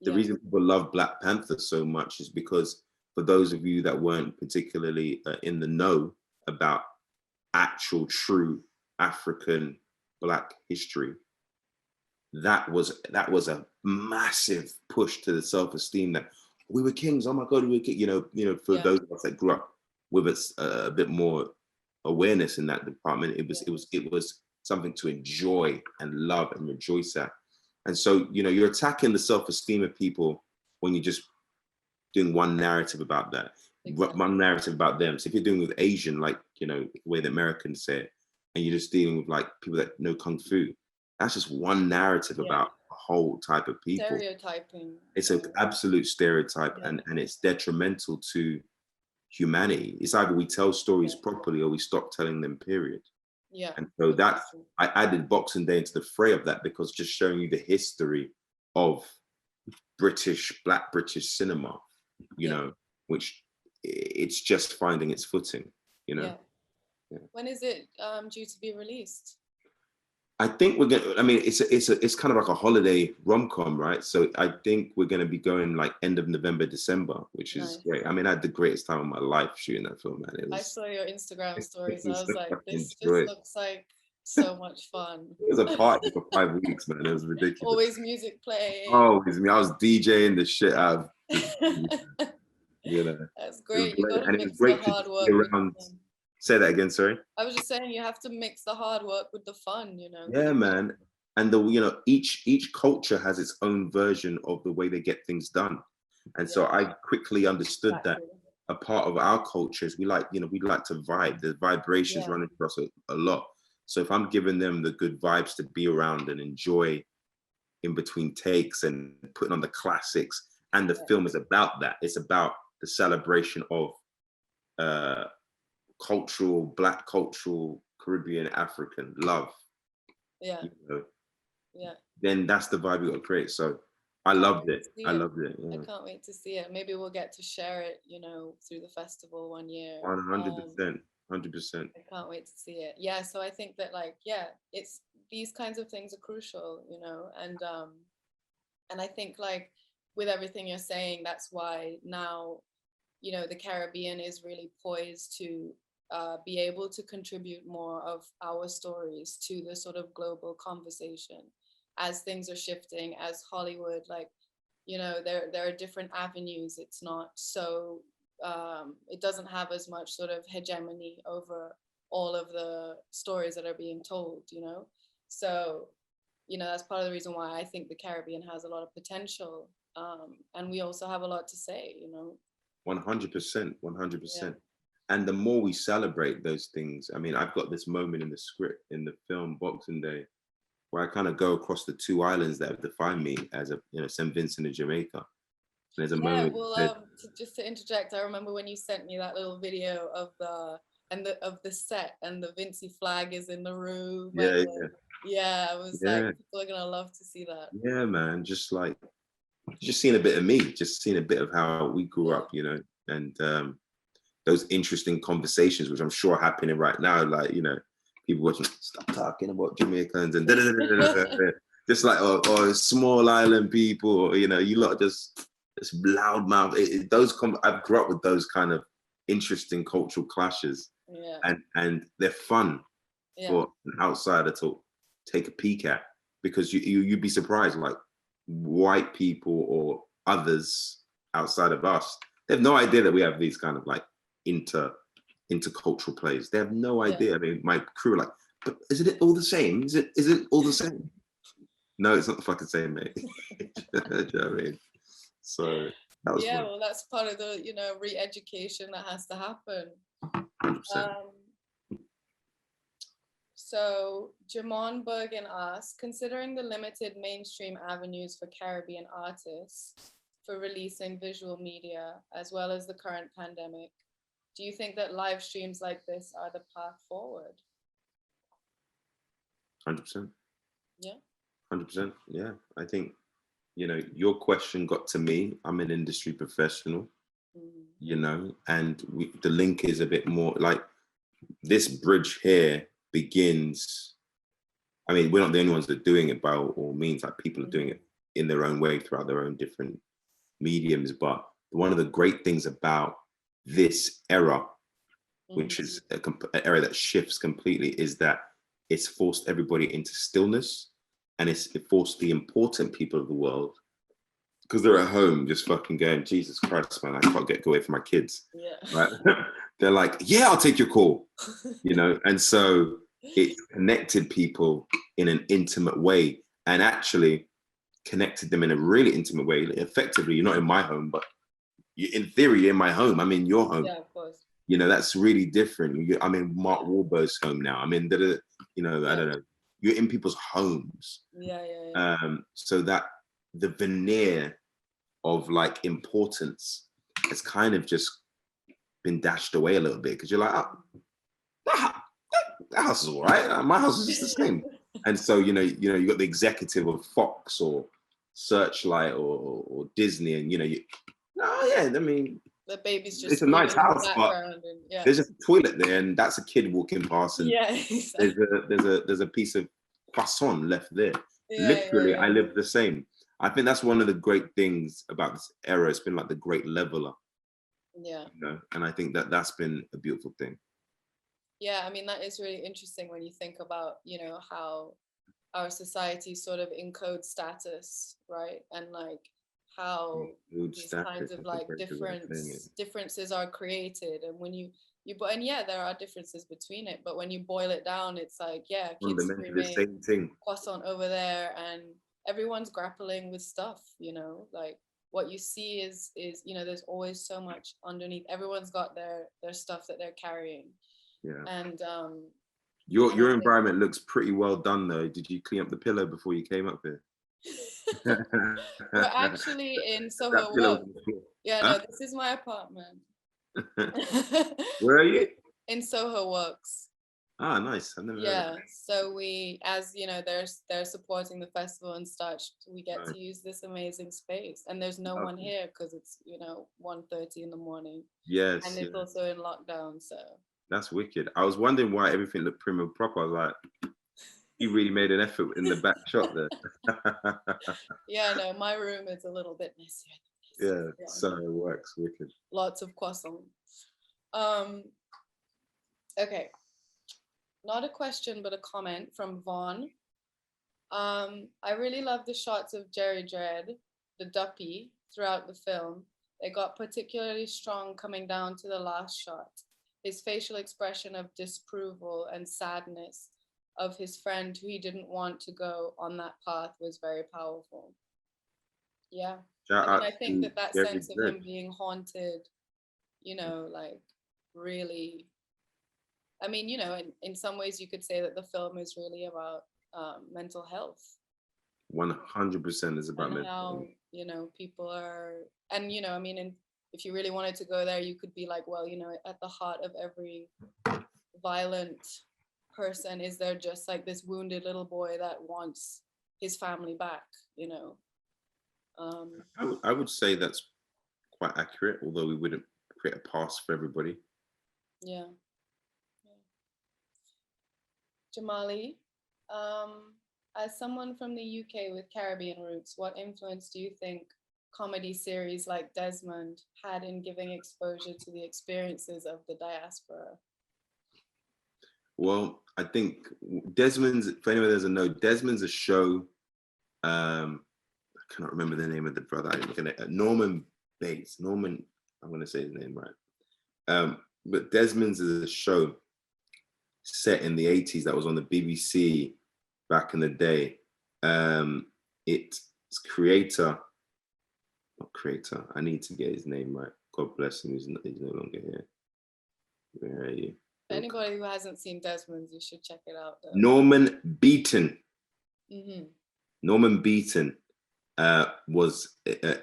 The reason people love Black Panther so much is because, for those of you that weren't particularly in the know about actual true African Black history, that was a massive push to the self-esteem that we were kings. Oh my God, we were kings. For those of us that grew up with a bit more awareness in that department, it was something to enjoy and love and rejoice at. And so, you're attacking the self-esteem of people when you're just doing one narrative about that, one narrative about them. So if you're doing with Asian, like, the way the Americans say it, and you're just dealing with like people that know Kung Fu, that's just one narrative about a whole type of people. Stereotyping. It's an absolute stereotype, and it's detrimental to humanity. It's either we tell stories properly or we stop telling them, period. Yeah. And so I added Boxing Day into the fray of that, because just showing you the history of Black British cinema, which it's just finding its footing, Yeah. When is it due to be released? I think it's kind of like a holiday rom-com, right? So I think we're going to be going like end of November, December, which is great. I mean, I had the greatest time of my life shooting that film, man. I saw your Instagram stories. I was like, this just looks like so much fun. It was a party for 5 weeks, man. It was ridiculous. Always music playing. Always me. I was DJing the shit out of That's great. You got to mix great the hard to work. be around. Say that again, sorry. I was just saying, you have to mix the hard work with the fun, Yeah, man. And each culture has its own version of the way they get things done. And so I quickly understood that a part of our culture is we like to vibe. The vibrations run across a lot. So if I'm giving them the good vibes to be around and enjoy in between takes and putting on the classics, and the film is about that. It's about the celebration of Black cultural, Caribbean, African love. Then that's the vibe we got to create. So I loved it. I can't wait to see it. Maybe we'll get to share it, through the festival one year. 100%. I can't wait to see it. Yeah. So I think that it's these kinds of things are crucial, and I think with everything you're saying, that's why now, the Caribbean is really poised to be able to contribute more of our stories to the sort of global conversation as things are shifting, as Hollywood, like, you know, there are different avenues. It's not so, it doesn't have as much sort of hegemony over all of the stories that are being told, you know? So, you know, that's part of the reason why I think the Caribbean has a lot of potential. And we also have a lot to say, you know? 100%, 100%. Yeah. And the more we celebrate those things, I mean, I've got this moment in the script, in the film Boxing Day, where I kind of go across the two islands that have defined me as a, you know, St. Vincent and Jamaica. And there's a moment well, just to interject, I remember when you sent me that little video of the set, and the Vincy flag is in the room. Yeah, yeah, I was like, people are gonna love to see that. Yeah, man, just like, just seeing a bit of me, just seeing a bit of how we grew up, you know, and those interesting conversations, which I'm sure are happening right now, like, you know, people watching, stop talking about Jamaicans and just like, or small island people, or, you know, you lot just loud mouth. I grew up with those kind of interesting cultural clashes, and they're fun for an outsider to take a peek at, because you'd be surprised, like, white people or others outside of us, they have no idea that we have these kind of like intercultural plays. They have no idea. I mean, my crew are like, but isn't it all the same? Is it all the same? No, it's not the fucking same, mate. Do you know what I mean? So that was fun. Well, that's part of the, you know, re-education that has to happen. 100%. So Jamon Bergen asks, considering the limited mainstream avenues for Caribbean artists for releasing visual media, as well as the current pandemic, do you think that live streams like this are the path forward? 100%. Yeah. 100%. Yeah. I think, you know, your question got to me. I'm an industry professional, you know, and the link is a bit more like, this bridge here begins. I mean, we're not the only ones that are doing it by all means. Like, people are doing it in their own way throughout their own different mediums. But one of the great things about this era, which is an era that shifts completely, is that it's forced everybody into stillness, and it forced the important people of the world, because they're at home just fucking going, Jesus Christ, man, I can't get away from my kids. Right? They're like, yeah, I'll take your call, you know? And so it connected people in an intimate way, and actually connected them in a really intimate way. Effectively, you're not in my home, but in theory, you're in my home. I'm in your home. Yeah, of course. You know, that's really different. I'm in Mark Wahlberg's home now. I'm in, you know, I don't know. You're in people's homes. So that the veneer of like importance has kind of just been dashed away a little bit, because you're like, oh, that house is all right. My house is just the same. And so, you got the executive of Fox or Searchlight or Disney, and I mean, the baby's just, it's a nice house, but there's just a toilet there, and that's a kid walking past, and there's a piece of croissant left there. Literally, I live the same. I think that's one of the great things about this era. It's been like the great leveler. You know? And I think that that's been a beautiful thing. Yeah, I mean, that is really interesting when you think about, you know, how our society sort of encodes status, right? And like how these kinds of like differences are created. And when and there are differences between it, but when you boil it down, it's like, kids screaming, the same thing, croissant over there, and everyone's grappling with stuff, you know, like what you see is, you know, there's always so much underneath. Everyone's got their stuff that they're carrying. And your environment looks pretty well done though. Did you clean up the pillow before you came up here? We're actually in Soho Walk. No, this is my apartment. Where are you? In Soho Works. Ah, nice. I've never heard of that. So we, as you know, they're supporting the festival and such, we get to use this amazing space, and there's no one here because it's, you know, 1:30 in the morning. Yes. And it's also in lockdown, so. That's wicked. I was wondering why everything looked prim and proper. I was like, you really made an effort in the back shot there. No, my room is a little bit messier. So it works, wicked. Lots of croissant. Okay, not a question, but a comment from Vaughn. I really love the shots of Jerry Dredd, the duppy, throughout the film. They got particularly strong coming down to the last shot. His facial expression of disapproval and sadness of his friend who he didn't want to go on that path was very powerful. Yeah. Shout I mean, out I think to that that Jerry sense of Dredd. him being haunted, you know, like really, I mean, you know, in some ways you could say that the film is really about mental health 100% is about and mental how, health. you know, people are, and, you know, I mean, and if you really wanted to go there, you could be like, well, you know, at the heart of every violent person is there just like this wounded little boy that wants his family back, you know. I would say that's quite accurate, although we wouldn't create a pass for everybody. Yeah. Jamali, as someone from the UK with Caribbean roots, what influence do you think comedy series like Desmond had in giving exposure to the experiences of the diaspora? Well, I think Desmond's, for anyone that doesn't know, Desmond's a show. I cannot remember the name of the brother. I'm looking at Norman Bates. Norman, I'm going to say his name right. But Desmond's is a show set in the 80s that was on the BBC back in the day. Its creator, not creator, I need to get his name right. God bless him, he's no longer here. Where are you? Anybody who hasn't seen Desmond's, you should check it out, though. Norman Beaton. Mm-hmm. Norman Beaton was the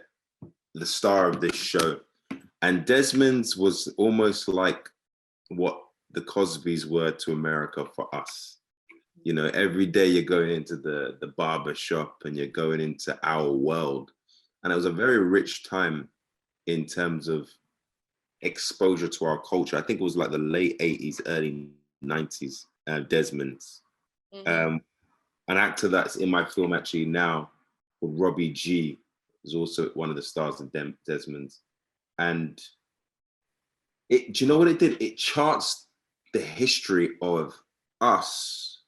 star of this show. And Desmond's was almost like what the Cosbys were to America for us. You know, every day you're going into the barber shop and you're going into our world. And it was a very rich time in terms of exposure to our culture. I think it was like the late 80s, early 90s, Desmond's. Mm-hmm. An actor that's in my film actually now called Robbie G is also one of the stars of Desmond's. And do you know what it did? It charts the history of us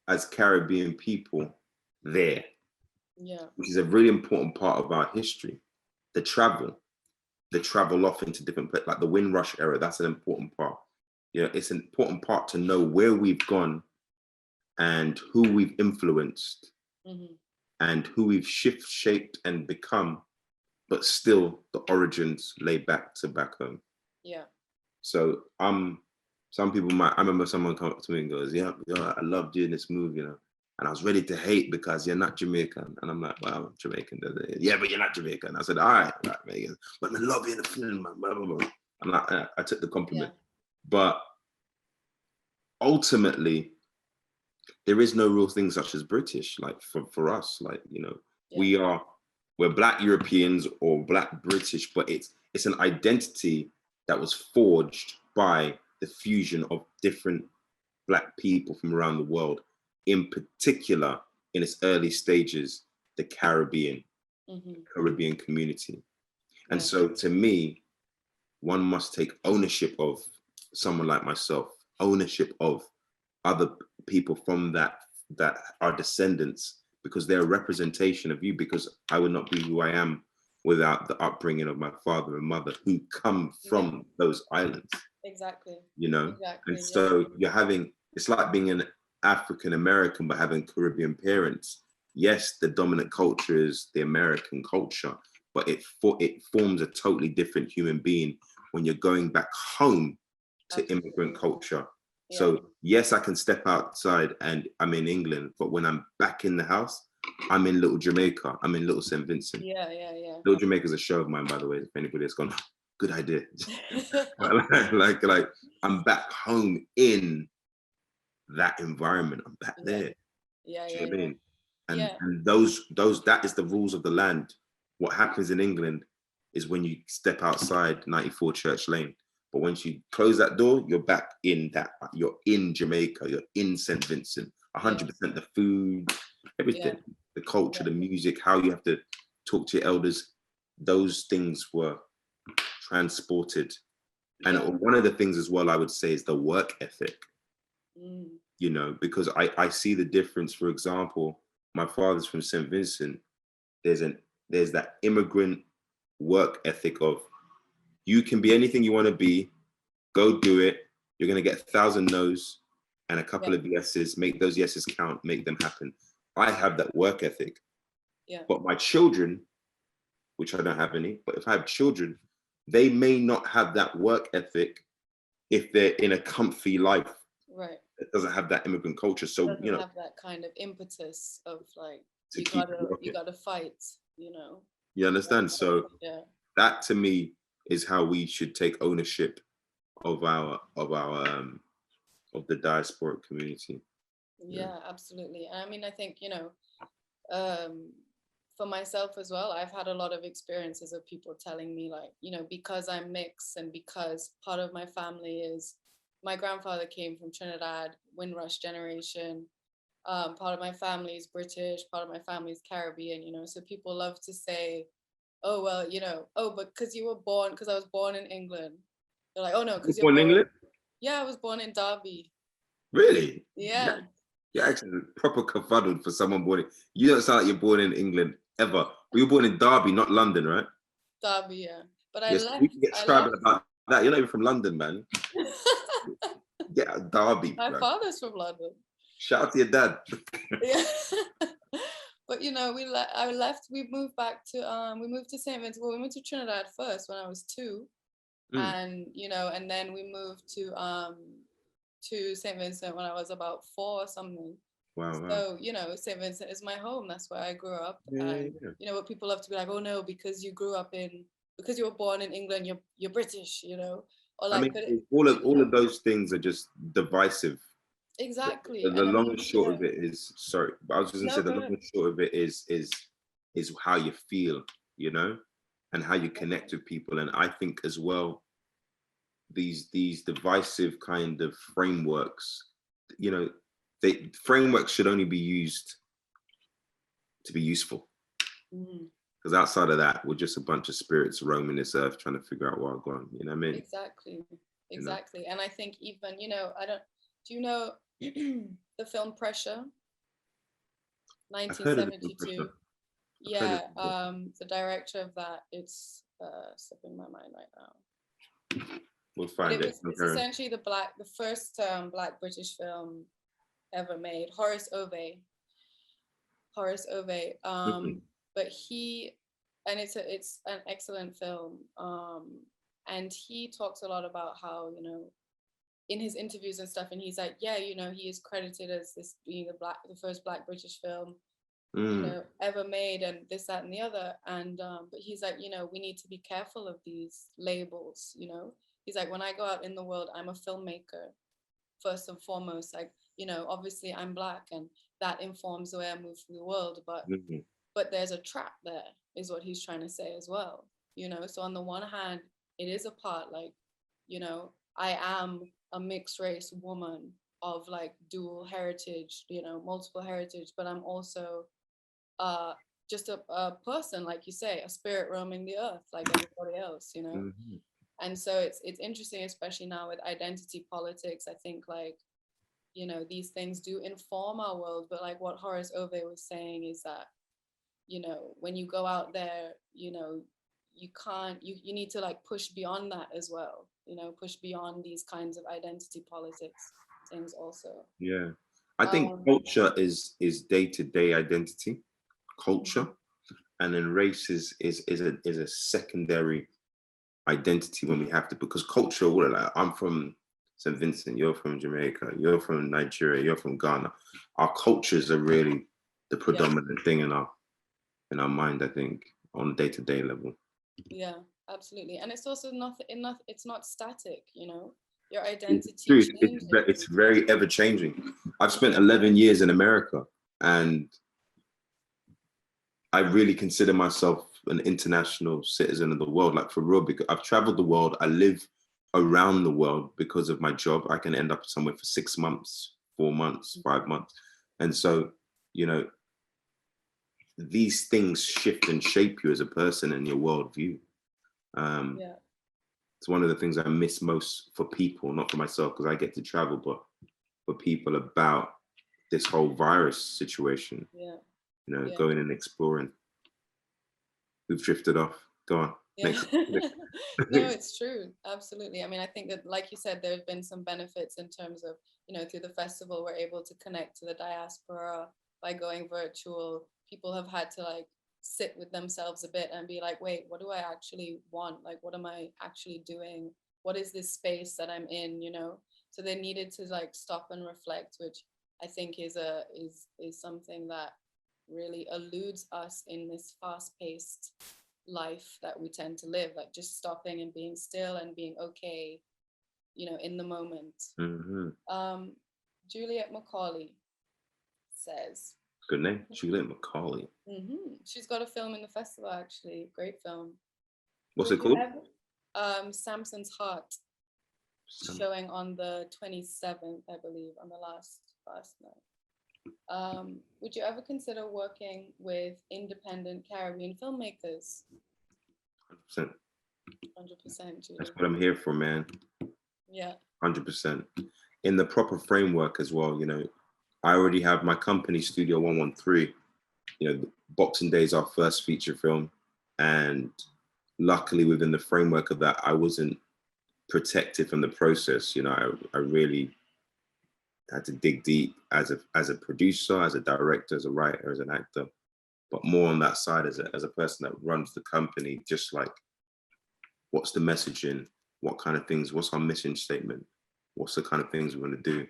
as Caribbean people there, Yeah. which is a really important part of our history. The travel off into different places, like the Windrush era, that's an important part. You know, it's an important part to know where we've gone and who we've influenced Mm-hmm. and who we've shaped and become, but still the origins lay back home. Yeah. So some people I remember someone come up to me and goes, yeah, I loved you in this movie, you know, and I was ready to hate because you're not Jamaican. And I'm like, well, I'm Jamaican. Yeah, but you're not Jamaican. I said, all right, Megan, but I love you in the film, blah, blah, blah. And I took the compliment. Yeah. But ultimately, there is no real thing such as British, like for us, like, you know, yeah. we're Black Europeans or Black British, but it's an identity that was forged by the fusion of different Black people from around the world, in particular in its early stages, the Caribbean community. And so to me, one must take ownership of someone like myself, ownership of other people from that are descendants, because they're a representation of you, because I would not be who I am without the upbringing of my father and mother who come from those islands. Exactly. You know, exactly, and so you're having, it's like being an African American but having Caribbean parents. Yes, the dominant culture is the American culture, but it forms a totally different human being when you're going back home to immigrant culture. Yeah. So yes, I can step outside and I'm in England, but when I'm back in the house, I'm in Little Jamaica. I'm in Little St. Vincent. Yeah. Little Jamaica is a show of mine, by the way, if anybody has gone, good idea. like I'm back home in that environment. I'm back there. Yeah. Do you know what I mean? And those that is the rules of the land. What happens in England is when you step outside 94 Church Lane. But once you close that door, you're back in that. You're in Jamaica. You're in St. Vincent. 100% the food, everything, the culture, the music, how you have to talk to your elders. Those things were transported And Yeah. one of the things as well I would say is the work ethic, Mm. you know, because I see the difference. For example, my father's from St. Vincent. There's that immigrant work ethic of, you can be anything you want to be, go do it. You're going to get 1,000 no's and a couple Yeah. of yeses. Make those yeses count, make them happen. I have that work ethic. Yeah. But my children, which I don't have any, but if I have children, they may not have that work ethic if they're in a comfy life. Right. It doesn't have that immigrant culture. So, Doesn't you know, have that kind of impetus of like, to you keep gotta fight, you know. You understand? So Yeah. that to me is how we should take ownership of our of the diasporic community. Yeah, absolutely. And I mean, I think, you know, um, for myself as well, I've had a lot of experiences of people telling me, like, you know, because I'm mixed and because part of my family is, my grandfather came from Trinidad, Windrush generation. Part of my family is British, part of my family is Caribbean, you know. So people love to say, oh, well, you know, oh, but because you were born, because I was born in England. They're like, oh, no, because you're Born in born. England? Yeah, I was born in Derby. Really? Yeah. You're actually proper confuddled for someone born in. You don't sound like you're born in England ever. We were born in Derby, not London, right? Derby, yeah. But I Yes, we left. can get scribing about that. You're not even from London, man. Get out of Derby, My bro. father's from London. Shout out to your dad. Yeah. But you know, I left. We moved back to we moved to St. Vincent. Well, we moved to Trinidad first when I was 2, and you know, and then we moved to St. Vincent when I was about 4 or something. Wow, wow. So, you know, St. Vincent is my home. That's where I grew up. And you know, what people love to be like, oh no, because you were born in England, you're British, you know, or like. I mean, all of those things are just divisive. Exactly. The And I long mean, and short of it is, sorry, but I was just gonna say the long and short of it is how you feel, you know, and how you connect with people. And I think as well, these divisive kind of frameworks, you know, frameworks should only be used to be useful. Because outside of that, we're just a bunch of spirits roaming this earth trying to figure out what we're going. You know what I mean? Exactly. You know? And I think even, you know, do you know the film Pressure? 1972. Yeah, the director of that, it's slipping my mind right now. We'll find it. It's essentially the first Black British film ever made. Horace Ove. But it's an excellent film. And he talks a lot about how, you know, in his interviews and stuff, and he's like, yeah, you know, he is credited as this being the first Black British film, you know, ever made, and this, that, and the other. And but he's like, you know, we need to be careful of these labels, you know. He's like, when I go out in the world, I'm a filmmaker first and foremost. Like, you know, obviously I'm Black, and that informs the way I move through the world. But there's a trap there, is what he's trying to say as well. You know, so on the one hand, it is a part, like, you know, I am a mixed race woman of like dual heritage, you know, multiple heritage, but I'm also just a person, like you say, a spirit roaming the earth like everybody else, you know. And so it's interesting, especially now with identity politics. I think, like, you know, these things do inform our world, but like what Horace Ove was saying is that, you know, when you go out there, you know, you need to like push beyond that as well, you know, push beyond these kinds of identity politics things also. Yeah, I think culture is day-to-day identity, culture, and then race is a secondary identity when we have to, because culture, like, I'm from St. Vincent, you're from Jamaica, you're from Nigeria, you're from Ghana. Our cultures are really the predominant thing in our mind, I think, on a day-to-day level. Yeah, absolutely. And it's also it's not static, you know. Your identity changes. It's very ever changing. I've spent 11 years in America, and I really consider myself an international citizen of the world, like for real, because I've traveled the world. I live around the world because of my job. I can end up somewhere for 6 months, 4 months, 5 months. And so, you know, these things shift and shape you as a person and your worldview. it's one of the things I miss most for people, not for myself, because I get to travel, but for people about this whole virus situation, Yeah. you know, Yeah. going and exploring. We've drifted off. Go on. Yeah. Next. No, it's true. Absolutely. I mean, I think that, like you said, there have been some benefits in terms of, you know, through the festival, we're able to connect to the diaspora by going virtual. People have had to like sit with themselves a bit and be like, wait, what do I actually want? Like, what am I actually doing? What is this space that I'm in, you know? So they needed to like stop and reflect, which I think is something that really eludes us in this fast-paced life that we tend to live, like just stopping and being still and being okay, you know, in the moment. Juliet Macaulay says, good name, Juliet Macaulay. She's got a film in the festival, actually, great film. What's it called? Samson's Heart, showing on the 27th, I believe, on the last night. Would you ever consider working with independent Caribbean filmmakers? 100%. 100%, Julie. That's what I'm here for, man. Yeah. 100%. In the proper framework as well, you know, I already have my company, Studio 113. You know, Boxing Day is our first feature film. And luckily within the framework of that, I wasn't protected from the process. You know, I really had to dig deep as a producer, as a director, as a writer, as an actor, but more on that side as a person that runs the company, just like, what's the messaging? What kind of things? What's our mission statement? What's the kind of things we're going to do?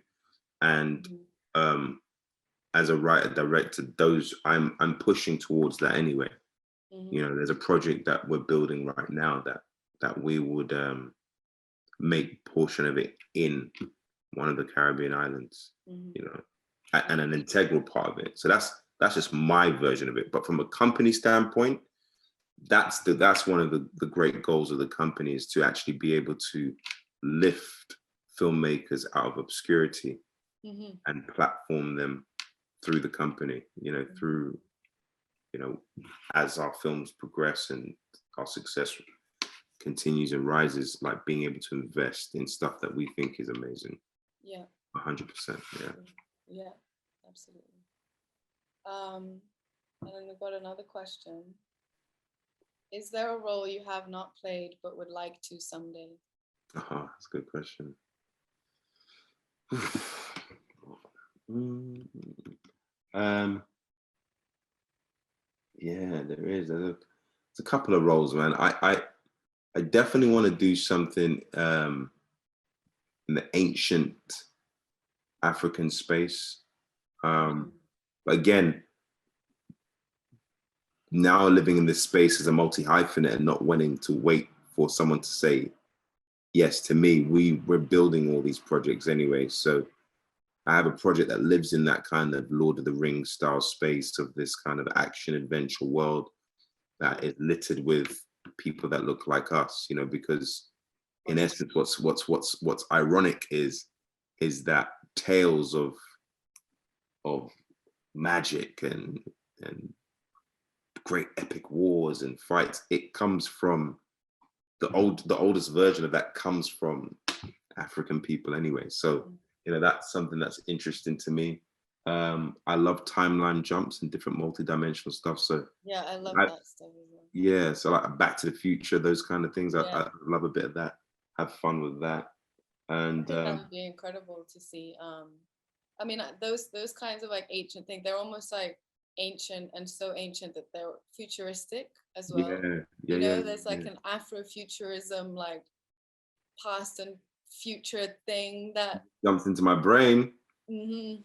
And as a writer director, those I'm pushing towards that anyway. You know, there's a project that we're building right now that we would make portion of it in one of the Caribbean islands. You know, and an integral part of it. So that's just my version of it. But from a company standpoint, that's one of the great goals of the company, is to actually be able to lift filmmakers out of obscurity and platform them through the company, you know, through, you know, as our films progress and our success continues and rises, like being able to invest in stuff that we think is amazing. Yeah. 100%. Yeah. Yeah, absolutely. And then we've got another question. Is there a role you have not played but would like to someday? That's a good question. Yeah, there is. There's a couple of roles, man. I definitely want to do something in the ancient African space. But again, now living in this space as a multi-hyphenate and not wanting to wait for someone to say yes to me, we're building all these projects anyway. So I have a project that lives in that kind of Lord of the Rings style space of this kind of action adventure world that is littered with people that look like us, you know, because in essence, what's ironic is that tales of magic and great epic wars and fights, it comes from the oldest version of that comes from African people anyway. So, you know, that's something that's interesting to me. I love timeline jumps and different multi-dimensional stuff. So yeah, I love that stuff as well. Yeah, so like Back to the Future, those kind of things. I love a bit of that. Have fun with that. And I think that would be incredible to see. I mean, those kinds of like ancient things, they're almost like ancient and so ancient that they're futuristic as well. You know, there's like an Afrofuturism, like past and future thing that jumps into my brain.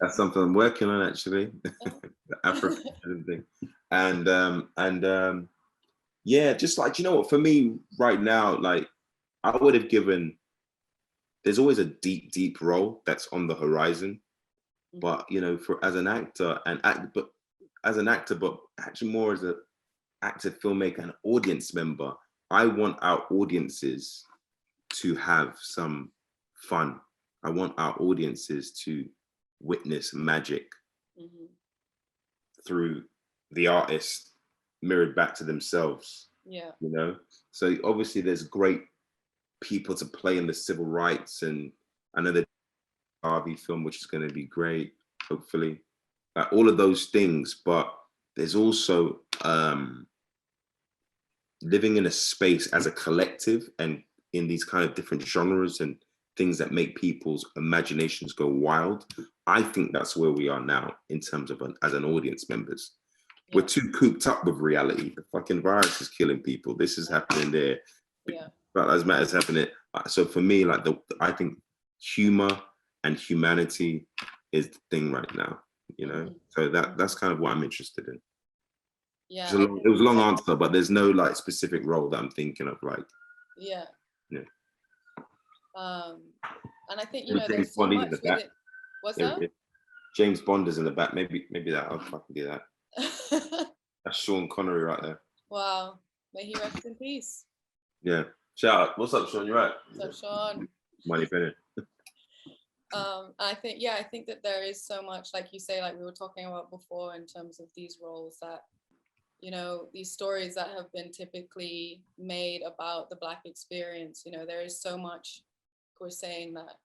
That's something I'm working on actually. The Afrofuturism thing. And yeah, just like, you know what, for me right now, like I would have given, there's always a deep role that's on the horizon. But you know, as an actor, but actually more as an active filmmaker and audience member, I want our audiences to have some fun. I want our audiences to witness magic through the artist mirrored back to themselves. Yeah. You know, so obviously there's great people to play in the civil rights, and I know the Harvey film, which is going to be great, hopefully, like all of those things. But there's also living in a space as a collective and in these kind of different genres and things that make people's imaginations go wild. I think that's where we are now in terms of as an audience members. Yeah. We're too cooped up with reality. The fucking virus is killing people. This is happening there. Yeah. But as matters happening. So for me, like I think humor and humanity is the thing right now, you know? So that's kind of what I'm interested in. Yeah. It was a long answer, but there's no like specific role that I'm thinking of, like. Yeah. Yeah. And I think, you know, there's so much with it. What's up? James Bond is in the back. Maybe that I'll fucking do that. That's Sean Connery right there. Wow. May he rest in peace. Yeah. Shout out. What's up, Sean? You right? What's up, Sean? Money Bennett. I think that there is so much, like you say, like we were talking about before, in terms of these roles that, you know, these stories that have been typically made about the Black experience, you know, there is so much, we're saying, that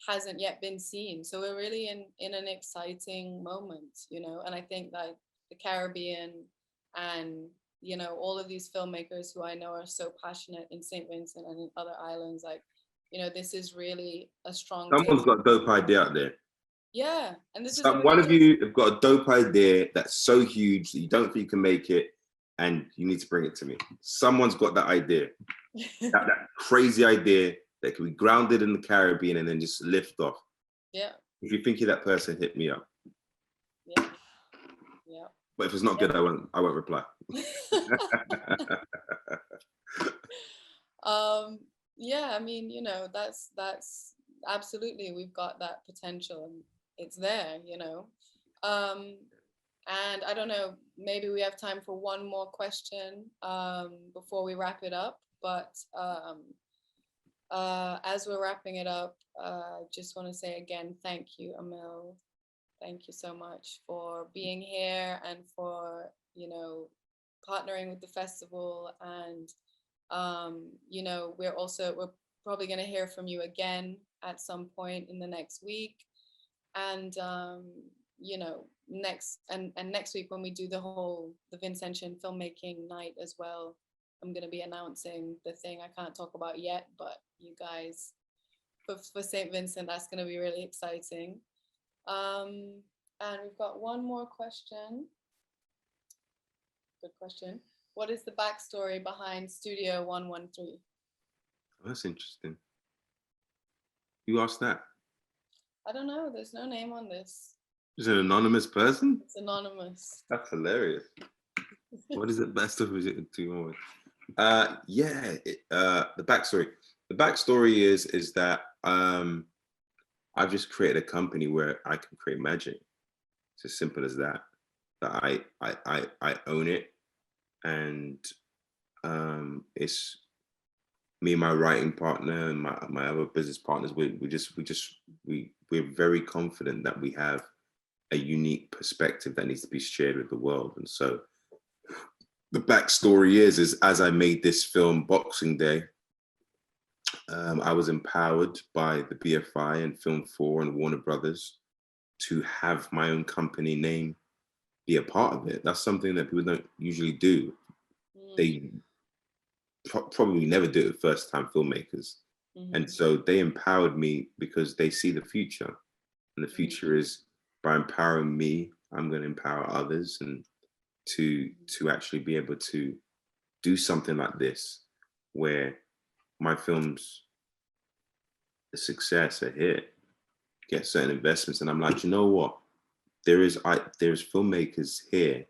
hasn't yet been seen. So we're really in an exciting moment, you know, and I think that the Caribbean and, you know, all of these filmmakers who I know are so passionate in St. Vincent and in other islands, like, you know, this is really a strong. Someone's got a dope idea out there. Yeah, and this is one of you have got a dope idea that's so huge that you don't think you can make it, and you need to bring it to me. Someone's got that idea, that crazy idea that can be grounded in the Caribbean and then just lift off. Yeah. If you think you're that person, hit me up. Yeah. Yeah. But if it's not good, I won't reply. Yeah, I mean, you know, that's absolutely, we've got that potential and it's there, you know. And I don't know, maybe we have time for one more question before we wrap it up. But as we're wrapping it up, just want to say again, thank you, Aml. Thank you so much for being here and for, you know, partnering with the festival. And, you know, we're probably going to hear from you again at some point in the next week. And, you know, next week when we do the Vincentian filmmaking night as well, I'm going to be announcing the thing I can't talk about yet, but you guys, for St. Vincent, that's going to be really exciting. And we've got one more question. Good question. What is the backstory behind Studio 113? Oh, that's interesting. Who asked that? I don't know. There's no name on this. Is it an anonymous person? It's anonymous. That's hilarious. What is the best of it to? Yeah. The backstory. The backstory is that I've just created a company where I can create magic. It's as simple as that. That I own it, and it's me and my writing partner and my other business partners. We're very confident that we have a unique perspective that needs to be shared with the world. And so the backstory is as I made this film Boxing Day, I was empowered by the BFI and Film 4 and Warner Brothers to have my own company name be a part of it. That's something that people don't usually do. They probably never do it first-time filmmakers. And so they empowered me because they see the future. And the future is by empowering me, I'm going to empower others, and to actually be able to do something like this, where my films, a success, a hit, get certain investments. And I'm like, you know what? There's filmmakers here,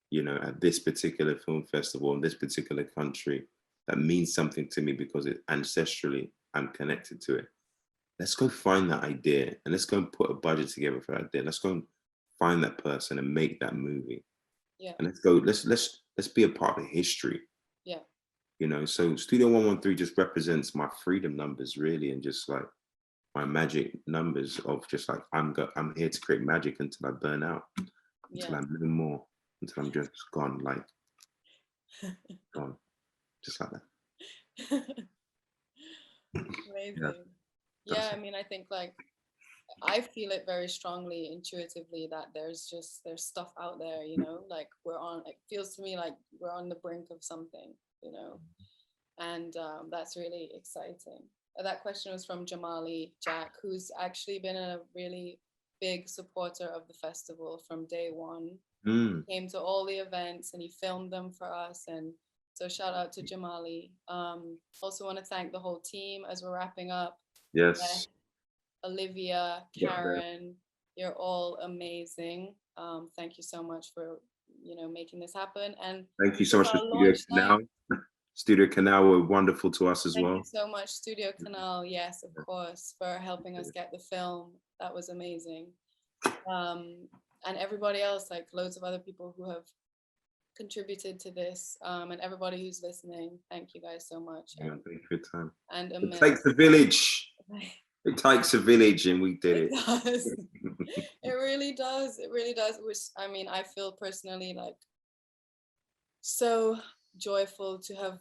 you know, at this particular film festival in this particular country that means something to me because ancestrally I'm connected to it. Let's go find that idea and let's go and put a budget together for that idea. Let's go and find that person and make that movie. Yeah. And let's be a part of history. Yeah. You know, so Studio 113 just represents my freedom numbers, really, and just like my magic numbers of just like I'm here to create magic until I burn out, until I'm no more, until I'm just gone, like gone, just like that. Amazing. Yeah, I mean, I think like I feel it very strongly, intuitively, that there's stuff out there, you know, like it feels to me like we're on the brink of something, you know, and that's really exciting. That question was from Jamali Jack, who's actually been a really big supporter of the festival from day one. Came to all the events and he filmed them for us, and so shout out to Jamali. Also want to thank the whole team as we're wrapping up. Yes. Olivia, Karen, you're all amazing. Thank you so much for, you know, making this happen. And thank you so much for Studio Canal. Studio Canal were wonderful to us as well. Thank you so much, Studio Canal. Yes, of course, for helping us get the film. That was amazing. And everybody else, like loads of other people who have contributed to this, and everybody who's listening. Thank you guys so much. Yeah, thank you for your time. And it takes a village. It takes a village, and we did it. It does. It really does. It really does. Which, I mean, I feel personally like so joyful to have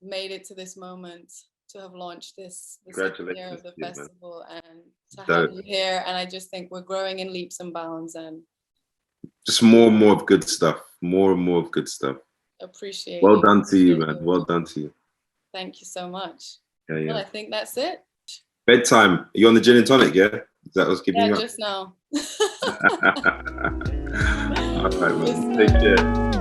made it to this moment, to have launched this second year of the festival, and to have you here. And I just think we're growing in leaps and bounds, and just more and more of good stuff. More and more of good stuff. Appreciate well done to you, man. Well done to you. Thank you so much. Yeah. Well, I think that's it. Bedtime. Are you on the gin and tonic, yeah? That was keeping you up? Just now. All right, man. Take care.